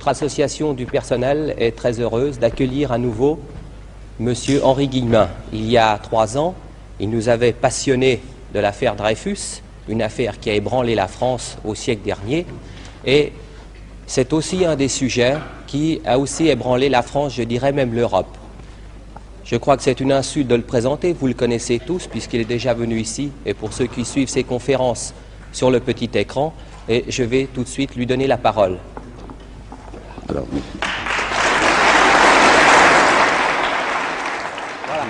notre association du personnel est très heureuse d'accueillir à nouveau Monsieur Henri Guillemin. Il y a 3 ans, il nous avait passionnés de l'affaire Dreyfus, une affaire qui a ébranlé la France au siècle dernier, et c'est aussi un des sujets qui a aussi ébranlé la France, je dirais même l'Europe. Je crois que c'est une insulte de le présenter, vous le connaissez tous puisqu'il est déjà venu ici, et pour ceux qui suivent ses conférences sur le petit écran, et je vais tout de suite lui donner la parole. Alors, Voilà.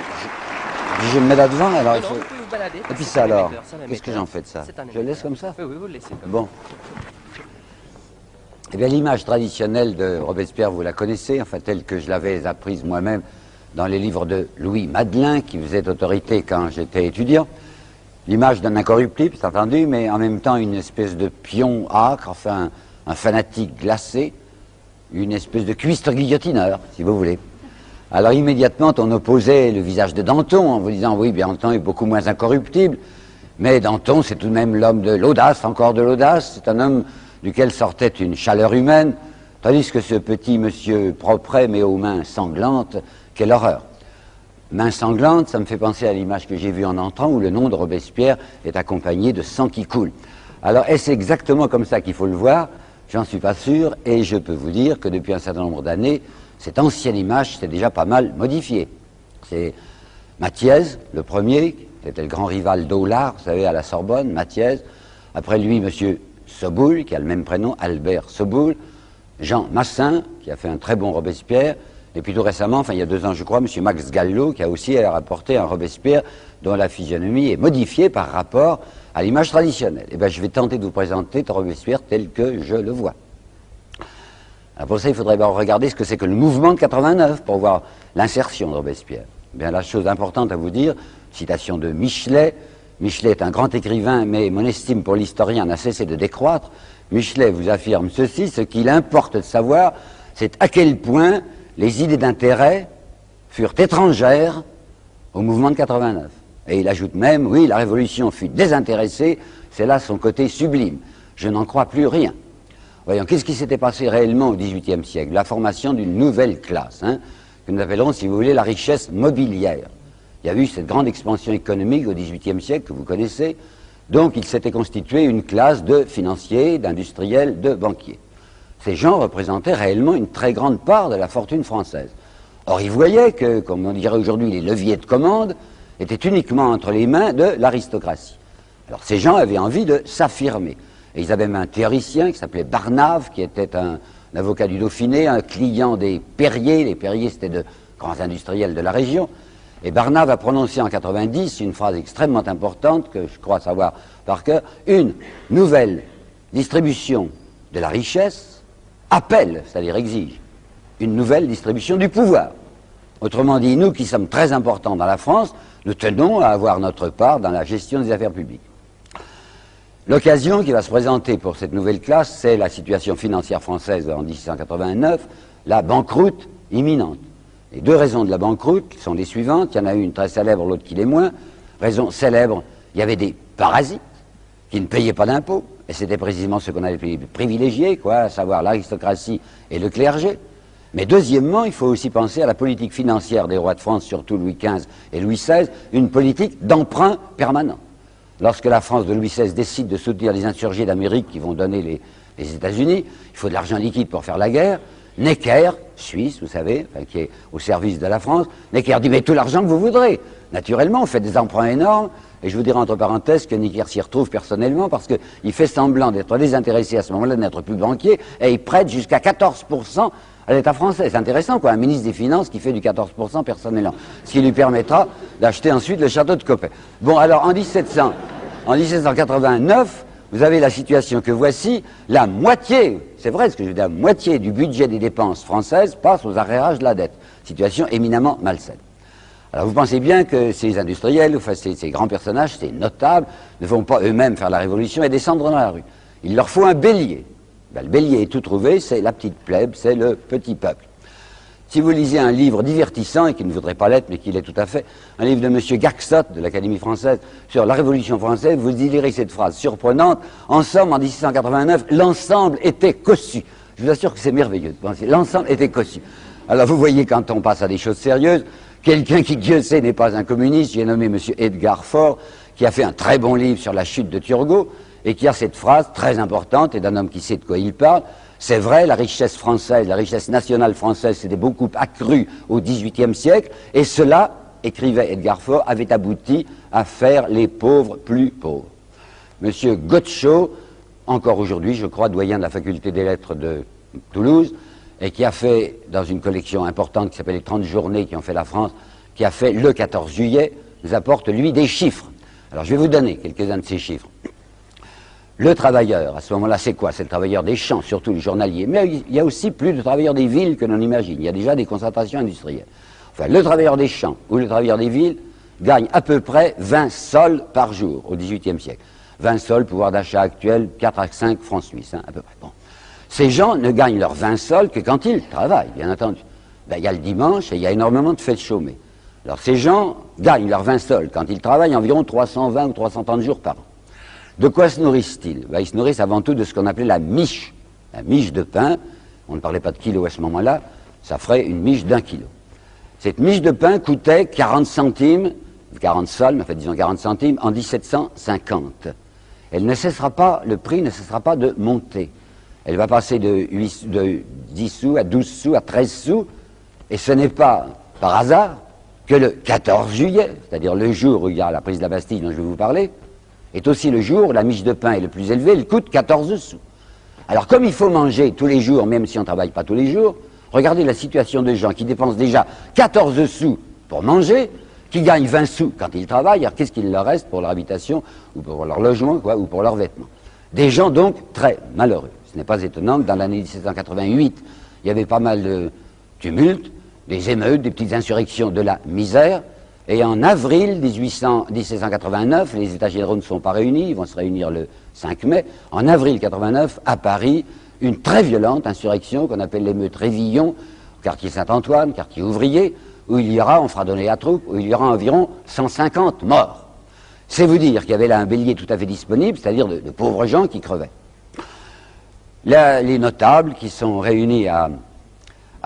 je me mets là devant, alors il Non, faut... vous pouvez vous balader. Et puis C'est ça un alors, émetteur, c'est un qu'est-ce émetteur. que j'en fais de ça? C'est un Je le laisse émetteur. comme ça? Oui, vous le laissez comme Bon. Eh bien, l'image traditionnelle de Robespierre, vous la connaissez, enfin, telle que je l'avais apprise moi-même dans les livres de Louis Madelin, qui faisait autorité quand j'étais étudiant. L'image d'un incorruptible, c'est entendu, mais en même temps une espèce de pion âcre, enfin, un fanatique glacé, une espèce de cuistre guillotineur, si vous voulez. Alors immédiatement, on opposait le visage de Danton en vous disant, oui, bien Danton est beaucoup moins incorruptible, mais Danton, c'est tout de même l'homme de l'audace, encore de l'audace, c'est un homme duquel sortait une chaleur humaine, tandis que ce petit monsieur propret, mais aux mains sanglantes, quelle horreur. Mains sanglantes, ça me fait penser à l'image que j'ai vue en entrant, où le nom de Robespierre est accompagné de sang qui coule. Alors, est-ce exactement comme ça qu'il faut le voir? J'en suis pas sûr, et je peux vous dire que depuis un certain nombre d'années, cette ancienne image s'est déjà pas mal modifiée. C'est Mathiez, le premier, qui était le grand rival d'Aulard, vous savez, à la Sorbonne, Mathiez. Après lui, monsieur Soboul, qui a le même prénom, Albert Soboul. Jean Massin, qui a fait un très bon Robespierre. Et puis tout récemment, enfin il y a 2 ans je crois, monsieur Max Gallo, qui a aussi rapporté un Robespierre dont la physionomie est modifiée par rapport à l'image traditionnelle. Et bien je vais tenter de vous présenter Robespierre tel que je le vois. Alors pour ça, il faudrait regarder ce que c'est que le mouvement de 89 pour voir l'insertion de Robespierre. Bien, la chose importante à vous dire, citation de Michelet. Michelet est un grand écrivain, mais mon estime pour l'historien n'a cessé de décroître. Michelet vous affirme ceci: ce qu'il importe de savoir, c'est à quel point les idées d'intérêt furent étrangères au mouvement de 89. Et il ajoute même, oui, la Révolution fut désintéressée, c'est là son côté sublime. Je n'en crois plus rien. Voyons, qu'est-ce qui s'était passé réellement au XVIIIe siècle? La formation d'une nouvelle classe, que nous appellerons, si vous voulez, la richesse mobilière. Il y a eu cette grande expansion économique au XVIIIe siècle que vous connaissez, donc il s'était constitué une classe de financiers, d'industriels, de banquiers. Ces gens représentaient réellement une très grande part de la fortune française. Or, ils voyaient que, comme on dirait aujourd'hui, les leviers de commande étaient uniquement entre les mains de l'aristocratie. Alors, ces gens avaient envie de s'affirmer. Et ils avaient même un théoricien qui s'appelait Barnave, qui était un avocat du Dauphiné, un client des Perriers. Les Perriers, c'était de grands industriels de la région. Et Barnave a prononcé en 90 une phrase extrêmement importante, que je crois savoir par cœur: une nouvelle distribution de la richesse appelle, c'est-à-dire exige, une nouvelle distribution du pouvoir. Autrement dit, nous qui sommes très importants dans la France, nous tenons à avoir notre part dans la gestion des affaires publiques. L'occasion qui va se présenter pour cette nouvelle classe, c'est la situation financière française en 1689, la banqueroute imminente. Les 2 raisons de la banqueroute sont les suivantes. Il y en a une très célèbre, l'autre qui l'est moins. Raison célèbre, il y avait des parasites qui ne payaient pas d'impôts, et c'était précisément ce qu'on avait privilégié, à savoir l'aristocratie et le clergé. Mais deuxièmement, il faut aussi penser à la politique financière des rois de France, surtout Louis XV et Louis XVI, une politique d'emprunt permanent. Lorsque la France de Louis XVI décide de soutenir les insurgés d'Amérique qui vont donner les États-Unis, il faut de l'argent liquide pour faire la guerre. Necker, Suisse, vous savez, qui est au service de la France, Necker dit: mais tout l'argent que vous voudrez. Naturellement, on fait des emprunts énormes, et je vous dirai entre parenthèses que Necker s'y retrouve personnellement parce qu'il fait semblant d'être désintéressé à ce moment-là, de n'être plus banquier, et il prête jusqu'à 14% à l'État français. C'est intéressant, un ministre des Finances qui fait du 14% personnellement, ce qui lui permettra d'acheter ensuite le château de Coppet. Bon, alors en 1789, vous avez la situation que voici: la moitié, c'est vrai ce que je veux dire, la moitié du budget des dépenses françaises passe aux arrérages de la dette. Situation éminemment malsaine. Alors vous pensez bien que ces industriels, enfin ces grands personnages, ces notables, ne vont pas eux-mêmes faire la révolution et descendre dans la rue. Il leur faut un bélier. Ben, le bélier est tout trouvé, c'est la petite plèbe, c'est le petit peuple. Si vous lisez un livre divertissant, et qui ne voudrait pas l'être, mais qui l'est tout à fait, un livre de M. Garxot, de l'Académie française, sur la Révolution française, vous y lirez cette phrase surprenante: en somme, en 1689, l'ensemble était cossu. Je Je vous assure que c'est merveilleux de penser. L'ensemble était cossu. Alors vous voyez, quand on passe à des choses sérieuses, quelqu'un qui, Dieu sait, n'est pas un communiste, j'ai nommé M. Edgar Faure, qui a fait un très bon livre sur la chute de Turgot, et qui a cette phrase très importante, et d'un homme qui sait de quoi il parle. C'est vrai, la richesse française, la richesse nationale française s'était beaucoup accrue au XVIIIe siècle, et cela, écrivait Edgar Faure, avait abouti à faire les pauvres plus pauvres. Monsieur Gottschall, encore aujourd'hui, je crois, doyen de la faculté des lettres de Toulouse, et qui a fait, dans une collection importante qui s'appelle les 30 journées qui ont fait la France, qui a fait le 14 juillet, nous apporte, lui, des chiffres. Alors, je vais vous donner quelques-uns de ces chiffres. Le travailleur, à ce moment-là, c'est quoi? C'est le travailleur des champs, surtout les journaliers. Mais il y a aussi plus de travailleurs des villes que l'on imagine. Il y a déjà des concentrations industrielles. Enfin, le travailleur des champs ou le travailleur des villes gagne à peu près 20 sols par jour au XVIIIe siècle. 20 sols, pouvoir d'achat actuel, 4 à 5 francs suisses, hein, à peu près. Bon. Ces gens ne gagnent leurs 20 sols que quand ils travaillent, bien entendu. Ben, il y a le dimanche et il y a énormément de fêtes chômées. Alors ces gens gagnent leurs 20 sols quand ils travaillent environ 320 ou 330 jours par an. De quoi se nourrissent-ils? Ben, ils se nourrissent avant tout de ce qu'on appelait la miche de pain. On ne parlait pas de kilos à ce moment-là, ça ferait une miche d'1 kilo. Cette miche de pain coûtait 40 centimes, 40 sols, mais en fait disons 40 centimes, en 1750. Elle ne cessera pas, le prix ne cessera pas de monter. Elle va passer de 10 sous à 12 sous à 13 sous, et ce n'est pas par hasard que le 14 juillet, c'est-à-dire le jour où il y a la prise de la Bastille dont je vais vous parler, est aussi le jour où la miche de pain est le plus élevée, elle coûte 14 sous. Alors comme il faut manger tous les jours, même si on ne travaille pas tous les jours, regardez la situation de gens qui dépensent déjà 14 sous pour manger, qui gagnent 20 sous quand ils travaillent, alors qu'est-ce qu'il leur reste pour leur habitation, ou pour leur logement, quoi, ou pour leurs vêtements? Des gens donc très malheureux. Ce n'est pas étonnant que dans l'année 1788, il y avait pas mal de tumultes, des émeutes, des petites insurrections de la misère, et en avril 1789, les États généraux ne sont pas réunis, ils vont se réunir le 5 mai, en avril 89, à Paris, une très violente insurrection qu'on appelle l'émeute Révillon, au quartier Saint-Antoine, quartier ouvrier, où il y aura, on fera donner la troupe, où il y aura environ 150 morts. C'est vous dire qu'il y avait là un bélier tout à fait disponible, c'est-à-dire de pauvres gens qui crevaient. Là, les notables qui sont réunis à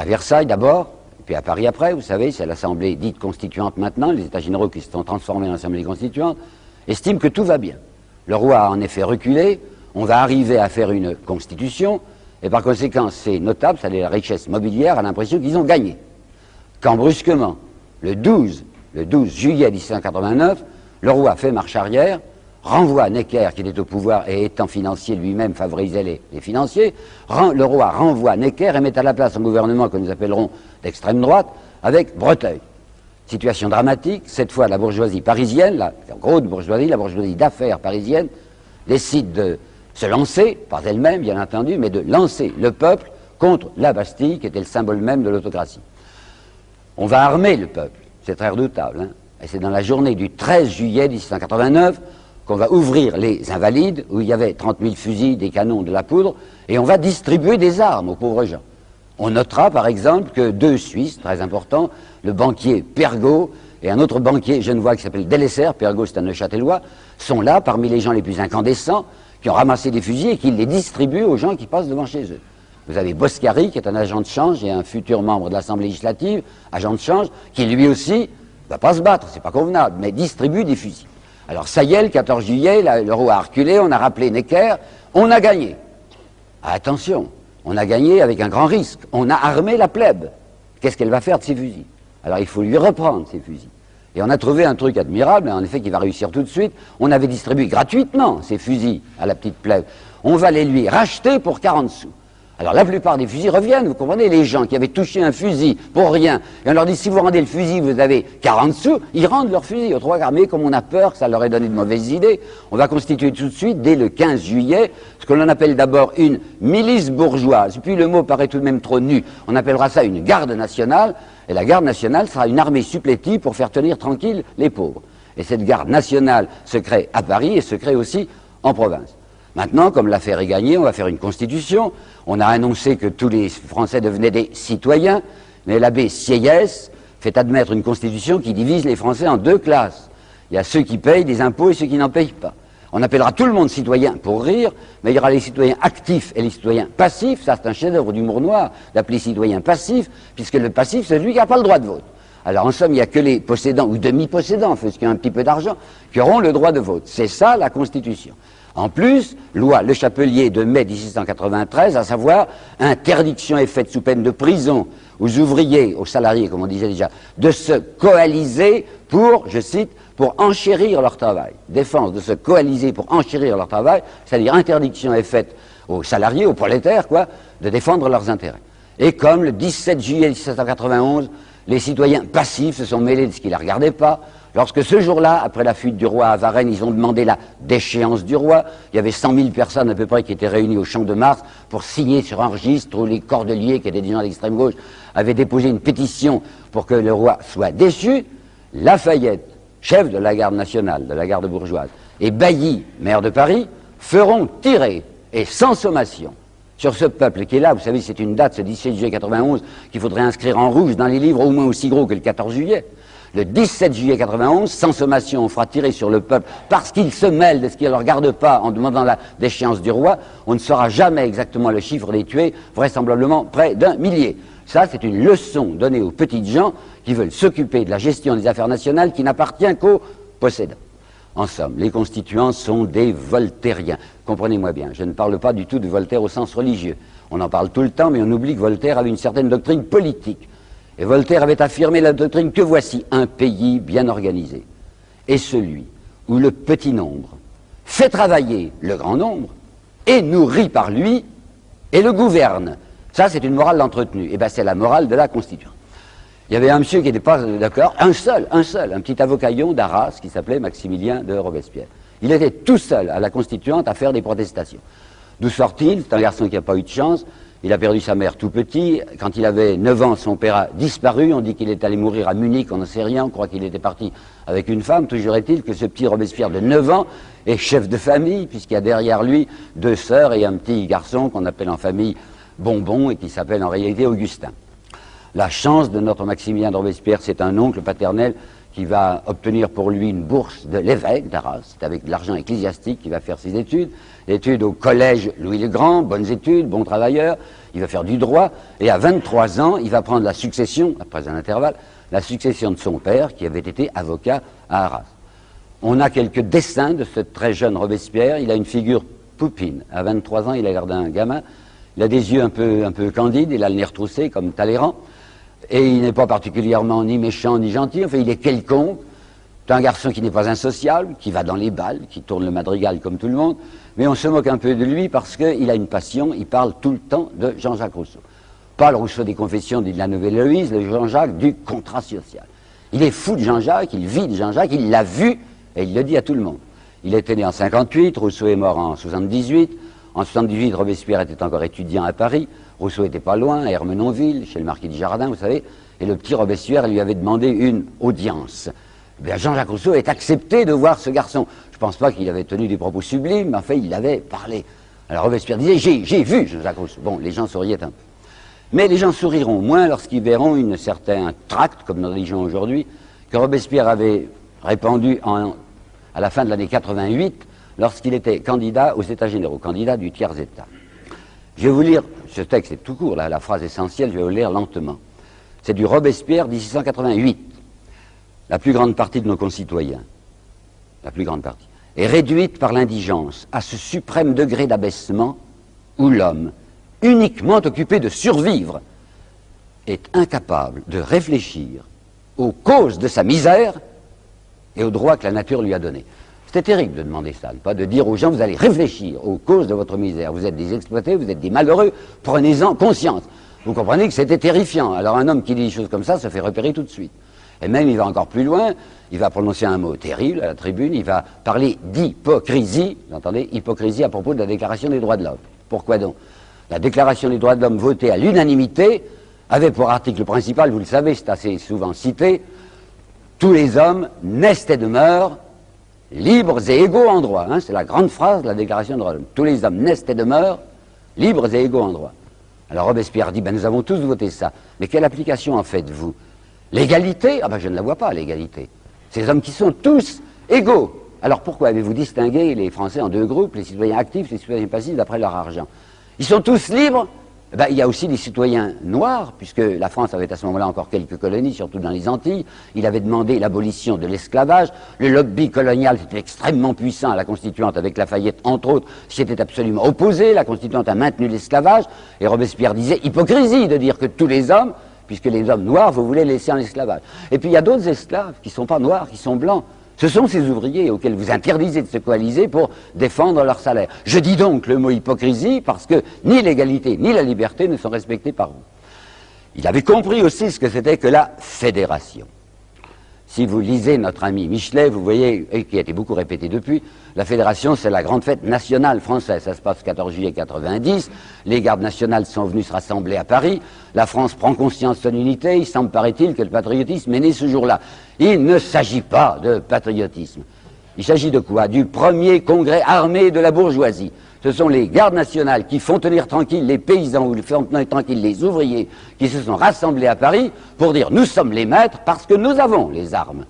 Versailles d'abord, puis à Paris après, vous savez, c'est l'Assemblée dite constituante maintenant, les États généraux qui se sont transformés en Assemblée constituante, estiment que tout va bien. Le roi a en effet reculé, on va arriver à faire une constitution, et par conséquent, ces notables, c'est-à-dire la richesse mobilière, a l'impression qu'ils ont gagné. Quand brusquement, le 12 juillet 1789, le roi fait marche arrière, renvoie Necker, qui était au pouvoir et étant financier lui-même favorisait les financiers, le roi renvoie Necker et met à la place un gouvernement que nous appellerons d'extrême droite, avec Breteuil. Situation dramatique, cette fois la bourgeoisie parisienne, la grosse bourgeoisie, la bourgeoisie d'affaires parisienne, décide de se lancer, pas elle-même bien entendu, mais de lancer le peuple contre la Bastille, qui était le symbole même de l'autocratie. On va armer le peuple, c'est très redoutable, hein, et c'est dans la journée du 13 juillet 1789 qu'on va ouvrir les Invalides, où il y avait 30 000 fusils, des canons, de la poudre, et on va distribuer des armes aux pauvres gens. On notera par exemple que 2 Suisses, très importants, le banquier Pergaud et un autre banquier genevois qui s'appelle Delessert, Pergaud c'est un Neuchâtelois, sont là parmi les gens les plus incandescents, qui ont ramassé des fusils et qui les distribuent aux gens qui passent devant chez eux. Vous avez Boscari, qui est un agent de change et un futur membre de l'Assemblée législative, agent de change, qui lui aussi ne va pas se battre, c'est pas convenable, mais distribue des fusils. Alors ça y est, le 14 juillet, le roi a reculé, on a rappelé Necker, on a gagné. Attention, on a gagné avec un grand risque, on a armé la plèbe. Qu'est-ce qu'elle va faire de ces fusils? Alors il faut lui reprendre ces fusils. Et on a trouvé un truc admirable, en effet qui va réussir tout de suite, on avait distribué gratuitement ces fusils à la petite plèbe. On va les lui racheter pour 40 sous. Alors la plupart des fusils reviennent, vous comprenez, les gens qui avaient touché un fusil pour rien, et on leur dit si vous rendez le fusil, vous avez 40 sous, ils rendent leur fusil aux 3 quarts. Mais comme on a peur que ça leur ait donné de mauvaises idées, on va constituer tout de suite, dès le 15 juillet, ce que l'on appelle d'abord une milice bourgeoise, puis le mot paraît tout de même trop nu, on appellera ça une garde nationale, et la garde nationale sera une armée supplétive pour faire tenir tranquille les pauvres. Et cette garde nationale se crée à Paris et se crée aussi en province. Maintenant, comme l'affaire est gagnée, on va faire une constitution. On a annoncé que tous les Français devenaient des citoyens, mais l'abbé Sieyès fait admettre une constitution qui divise les Français en 2 classes. Il y a ceux qui payent des impôts et ceux qui n'en payent pas. On appellera tout le monde citoyen pour rire, mais il y aura les citoyens actifs et les citoyens passifs. Ça, c'est un chef-d'œuvre d'humour noir d'appeler citoyen passif, puisque le passif, c'est celui qui n'a pas le droit de vote. Alors, en somme, il n'y a que les possédants ou demi-possédants, ceux qui ont un petit peu d'argent, qui auront le droit de vote. C'est ça, la Constitution. En plus, loi Le Chapelier de mai 1693, à savoir interdiction est faite sous peine de prison aux ouvriers, aux salariés, comme on disait déjà, de se coaliser pour, je cite, pour enchérir leur travail. Défense de se coaliser pour enchérir leur travail, c'est-à-dire interdiction est faite aux salariés, aux prolétaires, quoi, de défendre leurs intérêts. Et comme le 17 juillet 1791, les citoyens passifs se sont mêlés de ce qui ne les regardait pas, lorsque ce jour-là, après la fuite du roi à Varennes, ils ont demandé la déchéance du roi, il y avait 100 000 personnes à peu près qui étaient réunies au Champ de Mars pour signer sur un registre où les cordeliers, qui étaient des gens d'extrême gauche, avaient déposé une pétition pour que le roi soit déchu. Lafayette, chef de la garde nationale, de la garde bourgeoise, et Bailly, maire de Paris, feront tirer, et sans sommation, sur ce peuple qui est là. Vous savez, c'est une date, ce 17 juillet 91, qu'il faudrait inscrire en rouge dans les livres, au moins aussi gros que le 14 juillet. Le 17 juillet 91, sans sommation, on fera tirer sur le peuple parce qu'il se mêle de ce qui ne le regarde pas en demandant la déchéance du roi. On ne saura jamais exactement le chiffre des tués, vraisemblablement près d'1 millier. Ça, c'est une leçon donnée aux petites gens qui veulent s'occuper de la gestion des affaires nationales qui n'appartient qu'aux possédants. En somme, les constituants sont des voltairiens. Comprenez-moi bien, je ne parle pas du tout de Voltaire au sens religieux. On en parle tout le temps, mais on oublie que Voltaire avait une certaine doctrine politique. Et Voltaire avait affirmé la doctrine que voici un pays bien organisé est celui où le petit nombre fait travailler le grand nombre, est nourri par lui et le gouverne. Ça, c'est une morale d'entretenu. Et bien, c'est la morale de la Constitution. Il y avait un monsieur qui n'était pas d'accord, un seul, un petit avocaillon d'Arras qui s'appelait Maximilien de Robespierre. Il était tout seul à la Constituante à faire des protestations. D'où sort-il? C'est un garçon qui n'a pas eu de chance. Il a perdu sa mère tout petit. Quand il avait 9 ans, son père a disparu. On dit qu'il est allé mourir à Munich, on n'en sait rien. On croit qu'il était parti avec une femme. Toujours est-il que ce petit Robespierre de 9 ans est chef de famille, puisqu'il y a derrière lui 2 sœurs et un petit garçon qu'on appelle en famille Bonbon et qui s'appelle en réalité Augustin. La chance de notre Maximilien de Robespierre, c'est un oncle paternel qui va obtenir pour lui une bourse de l'évêque d'Arras. C'est avec de l'argent ecclésiastique qu'il va faire ses études. Études au collège Louis le Grand, bonnes études, bon travailleur. Il va faire du droit. Et à 23 ans, il va prendre la succession, après un intervalle, la succession de son père qui avait été avocat à Arras. On a quelques dessins de ce très jeune Robespierre. Il a une figure poupine. À 23 ans, il a l'air d'un gamin. Il a des yeux un peu candides. Il a le nez retroussé comme Talleyrand. Et il n'est pas particulièrement ni méchant ni gentil, enfin il est quelconque. C'est un garçon qui n'est pas insociable, qui va dans les bals, qui tourne le madrigal comme tout le monde, mais on se moque un peu de lui parce qu'il a une passion, il parle tout le temps de Jean-Jacques Rousseau. Pas le Rousseau des Confessions dit de la Nouvelle Héloïse, le Jean-Jacques du contrat social. Il est fou de Jean-Jacques, il vit de Jean-Jacques, il l'a vu et il le dit à tout le monde. Il était né en 58, Rousseau est mort en 78. En 78, Robespierre était encore étudiant à Paris. Rousseau était pas loin, à Ermenonville, chez le marquis du Jardin, vous savez, et le petit Robespierre lui avait demandé une audience. Bien, Jean-Jacques Rousseau est accepté de voir ce garçon. Je ne pense pas qu'il avait tenu des propos sublimes, mais en fait, il avait parlé. Alors Robespierre disait, j'ai vu Jean-Jacques Rousseau. Bon, les gens souriaient un peu. Mais les gens souriront moins lorsqu'ils verront un certain tract, comme nous disons aujourd'hui, que Robespierre avait répandu à la fin de l'année 88, lorsqu'il était candidat aux États généraux, candidat du tiers-État. Je vais vous lire, ce texte est tout court, là, la phrase essentielle, je vais vous le lire lentement. C'est du Robespierre 1688. La plus grande partie de nos concitoyens, la plus grande partie, est réduite par l'indigence à ce suprême degré d'abaissement où l'homme, uniquement occupé de survivre, est incapable de réfléchir aux causes de sa misère et aux droits que la nature lui a donnés. C'était terrible de demander ça, pas de dire aux gens, vous allez réfléchir aux causes de votre misère. Vous êtes des exploités, vous êtes des malheureux, prenez-en conscience. Vous comprenez que c'était terrifiant. Alors un homme qui dit des choses comme ça se fait repérer tout de suite. Et même il va encore plus loin, il va prononcer un mot terrible à la tribune, il va parler d'hypocrisie, vous entendez, hypocrisie à propos de la Déclaration des droits de l'homme. Pourquoi donc? La Déclaration des droits de l'homme votée à l'unanimité avait pour article principal, vous le savez, c'est assez souvent cité, tous les hommes naissent et demeurent libres et égaux en droit. Hein, c'est la grande phrase de la Déclaration des droits de l'homme. Tous les hommes naissent et demeurent libres et égaux en droit. Alors Robespierre dit, ben, nous avons tous voté ça. Mais quelle application en faites-vous? L'égalité? Ah ben je ne la vois pas, l'égalité. Ces hommes qui sont tous égaux. Alors pourquoi avez-vous distingué les Français en deux groupes, les citoyens actifs et les citoyens passifs d'après leur argent? Ils sont tous libres. Eh ben, il y a aussi des citoyens noirs, puisque la France avait à ce moment-là encore quelques colonies, surtout dans les Antilles. Il avait demandé l'abolition de l'esclavage. Le lobby colonial était extrêmement puissant à la Constituante, avec Lafayette, entre autres, s'y était absolument opposé. La Constituante a maintenu l'esclavage. Et Robespierre disait, hypocrisie de dire que tous les hommes, puisque les hommes noirs, vous voulez laisser en esclavage. Et puis il y a d'autres esclaves qui ne sont pas noirs, qui sont blancs. Ce sont ces ouvriers auxquels vous interdisez de se coaliser pour défendre leur salaire. Je dis donc le mot hypocrisie parce que ni l'égalité ni la liberté ne sont respectés par vous. Il avait compris aussi ce que c'était que la fédération. Si vous lisez notre ami Michelet, vous voyez, et qui a été beaucoup répété depuis, la fédération, c'est la grande fête nationale française. Ça se passe le 14 juillet 90. Les gardes nationales sont venus se rassembler à Paris. La France prend conscience de son unité. Il semble, paraît-il, que le patriotisme est né ce jour-là. Il ne s'agit pas de patriotisme. Il s'agit de quoi? Du premier congrès armé de la bourgeoisie. Ce sont les gardes nationales qui font tenir tranquilles les paysans ou font tenir tranquilles les ouvriers qui se sont rassemblés à Paris pour dire nous sommes les maîtres parce que nous avons les armes.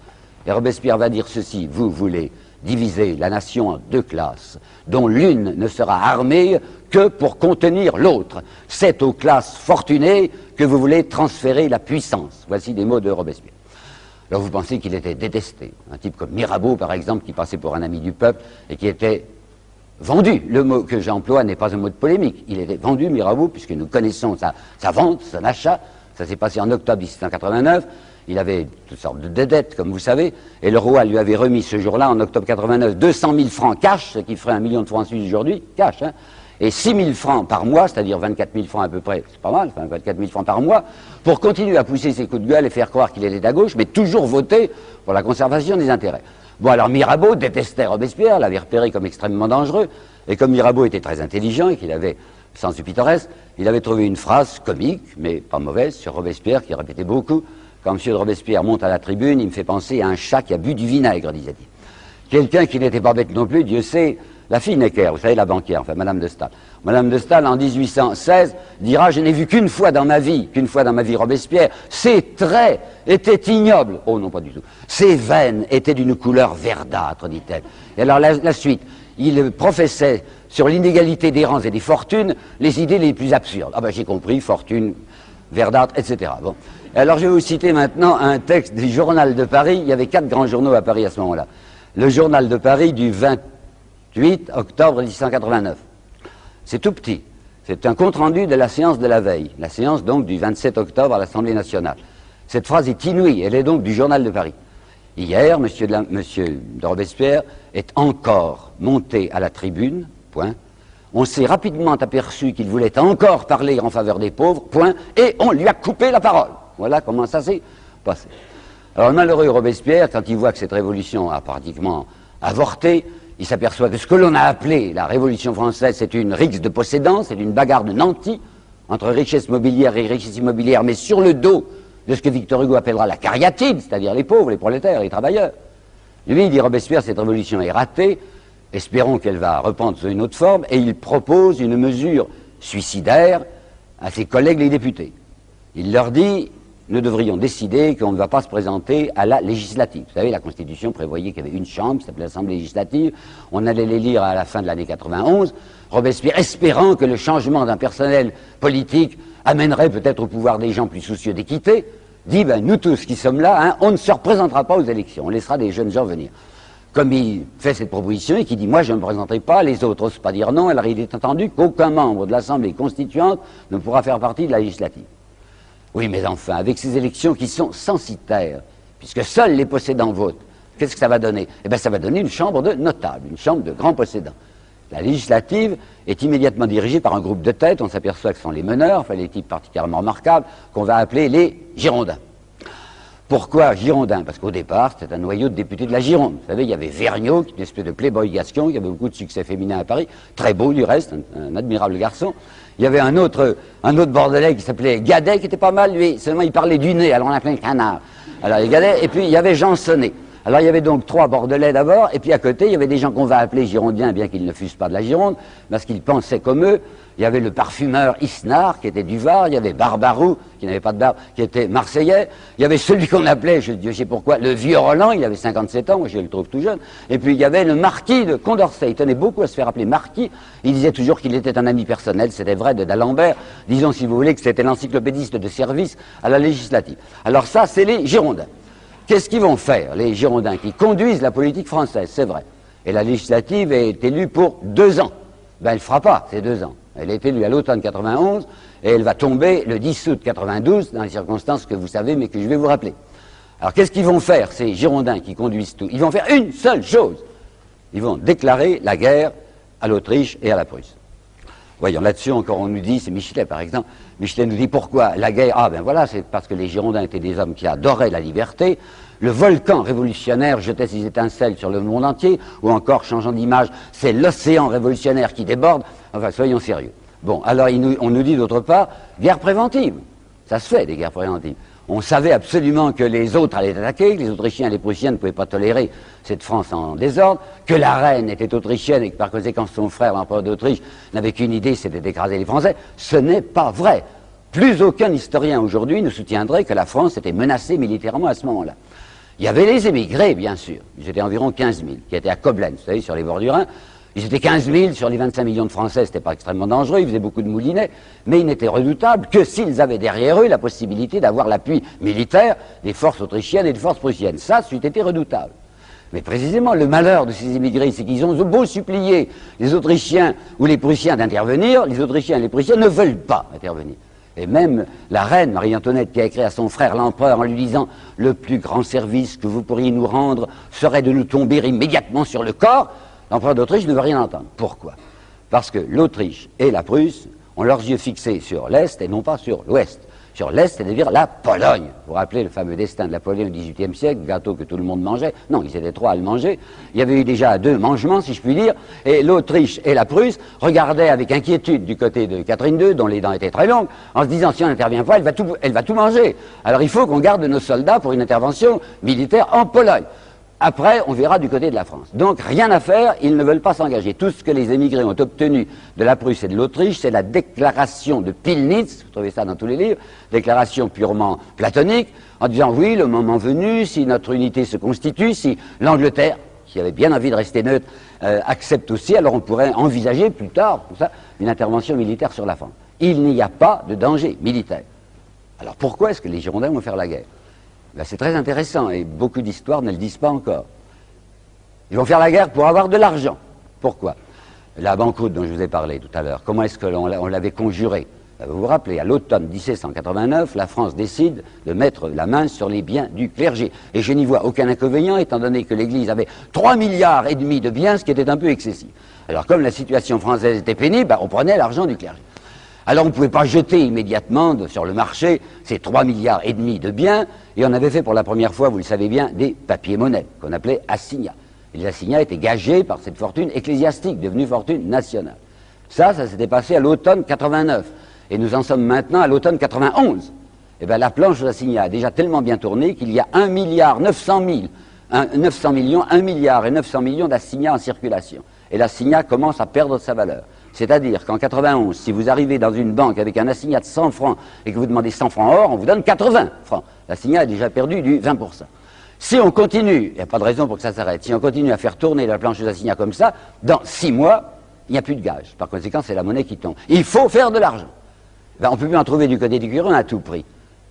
Et Robespierre va dire ceci, vous voulez diviser la nation en deux classes dont l'une ne sera armée que pour contenir l'autre. C'est aux classes fortunées que vous voulez transférer la puissance. Voici des mots de Robespierre. Alors vous pensez qu'il était détesté. Un type comme Mirabeau par exemple qui passait pour un ami du peuple et qui était vendu. Le mot que j'emploie n'est pas un mot de polémique. Il était vendu, Mirabeau, puisque nous connaissons sa vente, son achat. Ça s'est passé en octobre 1789. Il avait toutes sortes de dettes, comme vous savez, et le roi lui avait remis ce jour-là, en octobre 89, 200 000 francs cash, ce qui ferait 1 million de francs suisses aujourd'hui, cash, hein, et 6 000 francs par mois, c'est-à-dire 24 000 francs à peu près, c'est pas mal, enfin 24 000 francs par mois, pour continuer à pousser ses coups de gueule et faire croire qu'il était à gauche, mais toujours voter pour la conservation des intérêts. Bon, alors Mirabeau détestait Robespierre, l'avait repéré comme extrêmement dangereux, et comme Mirabeau était très intelligent et qu'il avait le sens du pittoresque, il avait trouvé une phrase comique, mais pas mauvaise, sur Robespierre, qui répétait beaucoup. Quand M. de Robespierre monte à la tribune, il me fait penser à un chat qui a bu du vinaigre, disait-il. Quelqu'un qui n'était pas bête non plus, Dieu sait, la fille Necker, vous savez, la banquière, enfin, Madame de Staël. Madame de Staël, en 1816, dira, je n'ai vu qu'une fois dans ma vie Robespierre, ses traits étaient ignobles. Oh non, pas du tout. Ses veines étaient d'une couleur verdâtre, dit-elle. Et alors, la suite, il professait sur l'inégalité des rangs et des fortunes les idées les plus absurdes. Ah ben, j'ai compris, fortune, verdâtre, etc. Bon. Alors, je vais vous citer maintenant un texte du Journal de Paris. Il y avait 4 grands journaux à Paris à ce moment-là. Le Journal de Paris du 28 octobre 1889. C'est tout petit. C'est un compte-rendu de la séance de la veille. La séance, donc, du 27 octobre à l'Assemblée nationale. Cette phrase est inouïe. Elle est donc du Journal de Paris. Hier, monsieur de Robespierre est encore monté à la tribune, point. On s'est rapidement aperçu qu'il voulait encore parler en faveur des pauvres, point, et on lui a coupé la parole. Voilà comment ça s'est passé. Alors, le malheureux Robespierre, quand il voit que cette révolution a pratiquement avorté, il s'aperçoit que ce que l'on a appelé la Révolution française, c'est une rixe de possédants, c'est une bagarre de nantis entre richesse mobilière et richesse immobilière, mais sur le dos de ce que Victor Hugo appellera la cariatide, c'est-à-dire les pauvres, les prolétaires, les travailleurs. Lui, dit Robespierre, cette révolution est ratée, espérons qu'elle va reprendre sous une autre forme, et il propose une mesure suicidaire à ses collègues les députés. Il leur dit, nous devrions décider qu'on ne va pas se présenter à la législative. Vous savez, la Constitution prévoyait qu'il y avait une chambre, qui s'appelait l'Assemblée législative, on allait les lire à la fin de l'année 91, Robespierre, espérant que le changement d'un personnel politique amènerait peut-être au pouvoir des gens plus soucieux d'équité, dit, ben, nous tous qui sommes là, hein, on ne se représentera pas aux élections, on laissera des jeunes gens venir. Comme il fait cette proposition et qui dit, moi je ne me présenterai pas, les autres n'osent pas dire non, alors il est entendu qu'aucun membre de l'Assemblée constituante ne pourra faire partie de la législative. Oui, mais enfin, avec ces élections qui sont censitaires, puisque seuls les possédants votent, qu'est-ce que ça va donner? Eh bien, ça va donner une chambre de notables, une chambre de grands possédants. La législative est immédiatement dirigée par un groupe de têtes, on s'aperçoit que ce sont les meneurs, enfin les types particulièrement remarquables, qu'on va appeler les Girondins. Pourquoi Girondins? Parce qu'au départ, c'était un noyau de députés de la Gironde. Vous savez, il y avait Vergniaud, qui était une espèce de playboy gascon, qui avait beaucoup de succès féminin à Paris, très beau du reste, un admirable garçon. Il y avait un autre bordelais qui s'appelait Gadet, qui était pas mal, lui, seulement il parlait du nez, alors on l'appelait le canard. Alors il y a Gadet, et puis il y avait Jean Sonnet. Alors il y avait donc 3 Bordelais d'abord, et puis à côté, il y avait des gens qu'on va appeler Girondiens, bien qu'ils ne fussent pas de la Gironde, parce qu'ils pensaient comme eux. Il y avait le parfumeur Isnard, qui était du Var, il y avait Barbarou, qui n'avait pas de barbe, qui était marseillais, il y avait celui qu'on appelait, je sais pourquoi, le vieux Roland, il avait 57 ans, moi je le trouve tout jeune, et puis il y avait le marquis de Condorcet, il tenait beaucoup à se faire appeler marquis, il disait toujours qu'il était un ami personnel, c'était vrai, de d'Alembert, disons si vous voulez que c'était l'encyclopédiste de service à la législative. Alors ça, c'est les Girondins. Qu'est-ce qu'ils vont faire, les Girondins, qui conduisent la politique française, c'est vrai. Et la législative est élue pour 2 ans. Ben, elle ne fera pas ces 2 ans. Elle est élue à l'automne 91 et elle va tomber le 10 août 92 dans les circonstances que vous savez mais que je vais vous rappeler. Alors qu'est-ce qu'ils vont faire, ces Girondins qui conduisent tout? Ils vont faire une seule chose. Ils vont déclarer la guerre à l'Autriche et à la Prusse. Voyons, là-dessus encore on nous dit, c'est Michelet par exemple, Michelet nous dit pourquoi la guerre? Ah ben voilà, c'est parce que les Girondins étaient des hommes qui adoraient la liberté. Le volcan révolutionnaire jetait ses étincelles sur le monde entier, ou encore, changeant d'image, c'est l'océan révolutionnaire qui déborde. Enfin, soyons sérieux. Bon, alors on nous dit d'autre part, guerre préventive. Ça se fait, des guerres préventives. On savait absolument que les autres allaient attaquer, que les Autrichiens et les Prussiens ne pouvaient pas tolérer cette France en désordre, que la reine était autrichienne et que par conséquent son frère, l'empereur d'Autriche, n'avait qu'une idée, c'était d'écraser les Français. Ce n'est pas vrai. Plus aucun historien aujourd'hui ne soutiendrait que la France était menacée militairement à ce moment-là. Il y avait les émigrés, bien sûr. Ils étaient environ 15 000, qui étaient à Koblenz, vous savez, sur les bords du Rhin. Ils étaient 15 000 sur les 25 millions de Français, c'était pas extrêmement dangereux, ils faisaient beaucoup de moulinets, mais ils n'étaient redoutables que s'ils avaient derrière eux la possibilité d'avoir l'appui militaire des forces autrichiennes et des forces prussiennes. Ça, c'eût été redoutable. Mais précisément, le malheur de ces immigrés, c'est qu'ils ont beau supplier les Autrichiens ou les Prussiens d'intervenir, les Autrichiens et les Prussiens ne veulent pas intervenir. Et même la reine Marie-Antoinette qui a écrit à son frère l'empereur en lui disant « Le plus grand service que vous pourriez nous rendre serait de nous tomber immédiatement sur le corps », l'empereur d'Autriche ne veut rien entendre. Pourquoi? Parce que l'Autriche et la Prusse ont leurs yeux fixés sur l'Est et non pas sur l'Ouest. Sur l'Est, c'est-à-dire la Pologne. Vous vous rappelez le fameux destin de la Pologne au XVIIIe siècle, gâteau que tout le monde mangeait? Non, ils étaient 3 à le manger. Il y avait eu déjà 2 mangements, si je puis dire, et l'Autriche et la Prusse regardaient avec inquiétude du côté de Catherine II, dont les dents étaient très longues, en se disant si on n'intervient pas, elle va tout manger. Alors il faut qu'on garde nos soldats pour une intervention militaire en Pologne. Après, on verra du côté de la France. Donc, rien à faire, ils ne veulent pas s'engager. Tout ce que les émigrés ont obtenu de la Prusse et de l'Autriche, c'est la déclaration de Pillnitz, vous trouvez ça dans tous les livres, déclaration purement platonique, en disant, oui, le moment venu, si notre unité se constitue, si l'Angleterre, qui avait bien envie de rester neutre, accepte aussi, alors on pourrait envisager plus tard, pour ça, une intervention militaire sur la France. Il n'y a pas de danger militaire. Alors, pourquoi est-ce que les Girondins vont faire la guerre? Ben, c'est très intéressant et beaucoup d'histoires ne le disent pas encore. Ils vont faire la guerre pour avoir de l'argent. Pourquoi? La banqueroute dont je vous ai parlé tout à l'heure, comment est-ce qu'on l'avait conjurée? Vous vous rappelez, à l'automne 1789, la France décide de mettre la main sur les biens du clergé. Et je n'y vois aucun inconvénient, étant donné que l'Église avait 3,5 milliards de biens, ce qui était un peu excessif. Alors comme la situation française était pénible, ben, on prenait l'argent du clergé. Alors on ne pouvait pas jeter immédiatement sur le marché ces 3,5 milliards de biens, et on avait fait pour la première fois, vous le savez bien, des papiers-monnaies, qu'on appelait assignats. Et les assignats étaient gagés par cette fortune ecclésiastique, devenue fortune nationale. Ça s'était passé à l'automne 89, et nous en sommes maintenant à l'automne 91. Et bien la planche aux assignats a déjà tellement bien tourné qu'il y a 1 milliard 900 millions, 1 milliard et 900 millions d'assignats en circulation. Et l'assignat commence à perdre sa valeur. C'est-à-dire qu'en 91, si vous arrivez dans une banque avec un assignat de 100 francs et que vous demandez 100 francs or, on vous donne 80 francs. L'assignat a déjà perdu du 20%. Si on continue, il n'y a pas de raison pour que ça s'arrête, si on continue à faire tourner la planche aux assignats comme ça, dans 6 mois, il n'y a plus de gage. Par conséquent, c'est la monnaie qui tombe. Il faut faire de l'argent. Ben, on ne peut plus en trouver du côté du Curon à tout prix.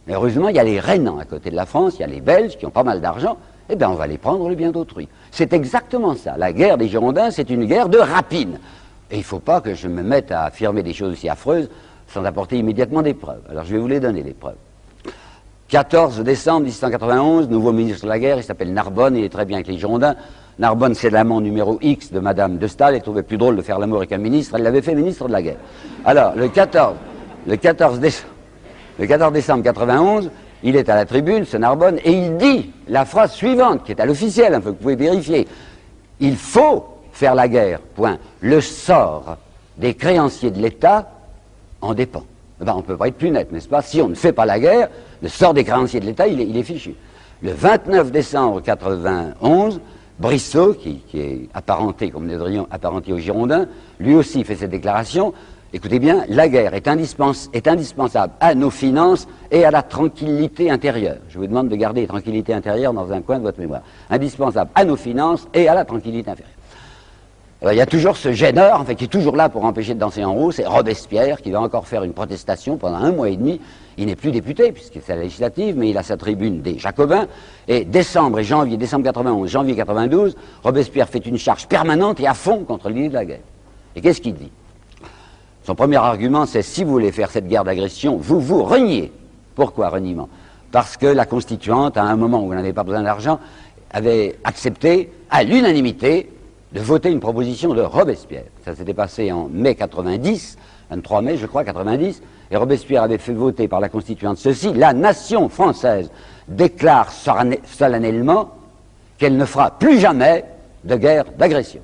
Mais heureusement, il y a les Rhénans à côté de la France, il y a les Belges qui ont pas mal d'argent, eh bien on va les prendre le bien d'autrui. C'est exactement ça. La guerre des Girondins, c'est une guerre de rapine. Et il ne faut pas que je me mette à affirmer des choses aussi affreuses sans apporter immédiatement des preuves. Alors je vais vous les donner, les preuves. 14 décembre 1791, nouveau ministre de la guerre, il s'appelle Narbonne, il est très bien avec les Girondins. Narbonne, c'est l'amant numéro X de Madame de Staël, elle trouvait plus drôle de faire l'amour avec un ministre, elle l'avait fait ministre de la guerre. Alors, le 14 décembre 91, il est à la tribune, ce Narbonne, et il dit la phrase suivante, qui est à l'officiel, hein, que vous pouvez vérifier. Il faut faire la guerre, point. Le sort des créanciers de l'État en dépend. Ben, on ne peut pas être plus net, n'est-ce pas? Si on ne fait pas la guerre, le sort des créanciers de l'État, il est fichu. Le 29 décembre 91, Brissot, qui est apparenté, comme nous devrions apparenté aux Girondins, lui aussi fait cette déclaration. Écoutez bien, la guerre est indispensable à nos finances et à la tranquillité intérieure. Je vous demande de garder la tranquillité intérieure dans un coin de votre mémoire. Indispensable à nos finances et à la tranquillité intérieure. Alors, il y a toujours ce gêneur, enfin, qui est toujours là pour empêcher de danser en rond, c'est Robespierre, qui va encore faire une protestation pendant 1 mois et demi. Il n'est plus député, puisque c'est la législative, mais il a sa tribune des Jacobins. Et décembre 91, janvier 92, Robespierre fait une charge permanente et à fond contre l'idée de la guerre. Et qu'est-ce qu'il dit? Son premier argument, c'est si vous voulez faire cette guerre d'agression, vous reniez. Pourquoi reniement? Parce que la Constituante, à un moment où on n'avait pas besoin d'argent, avait accepté, à l'unanimité, de voter une proposition de Robespierre. Ça s'était passé en mai 90, 23 mai, je crois, 90, et Robespierre avait fait voter par la Constituante ceci: la nation française déclare solennellement qu'elle ne fera plus jamais de guerre d'agression.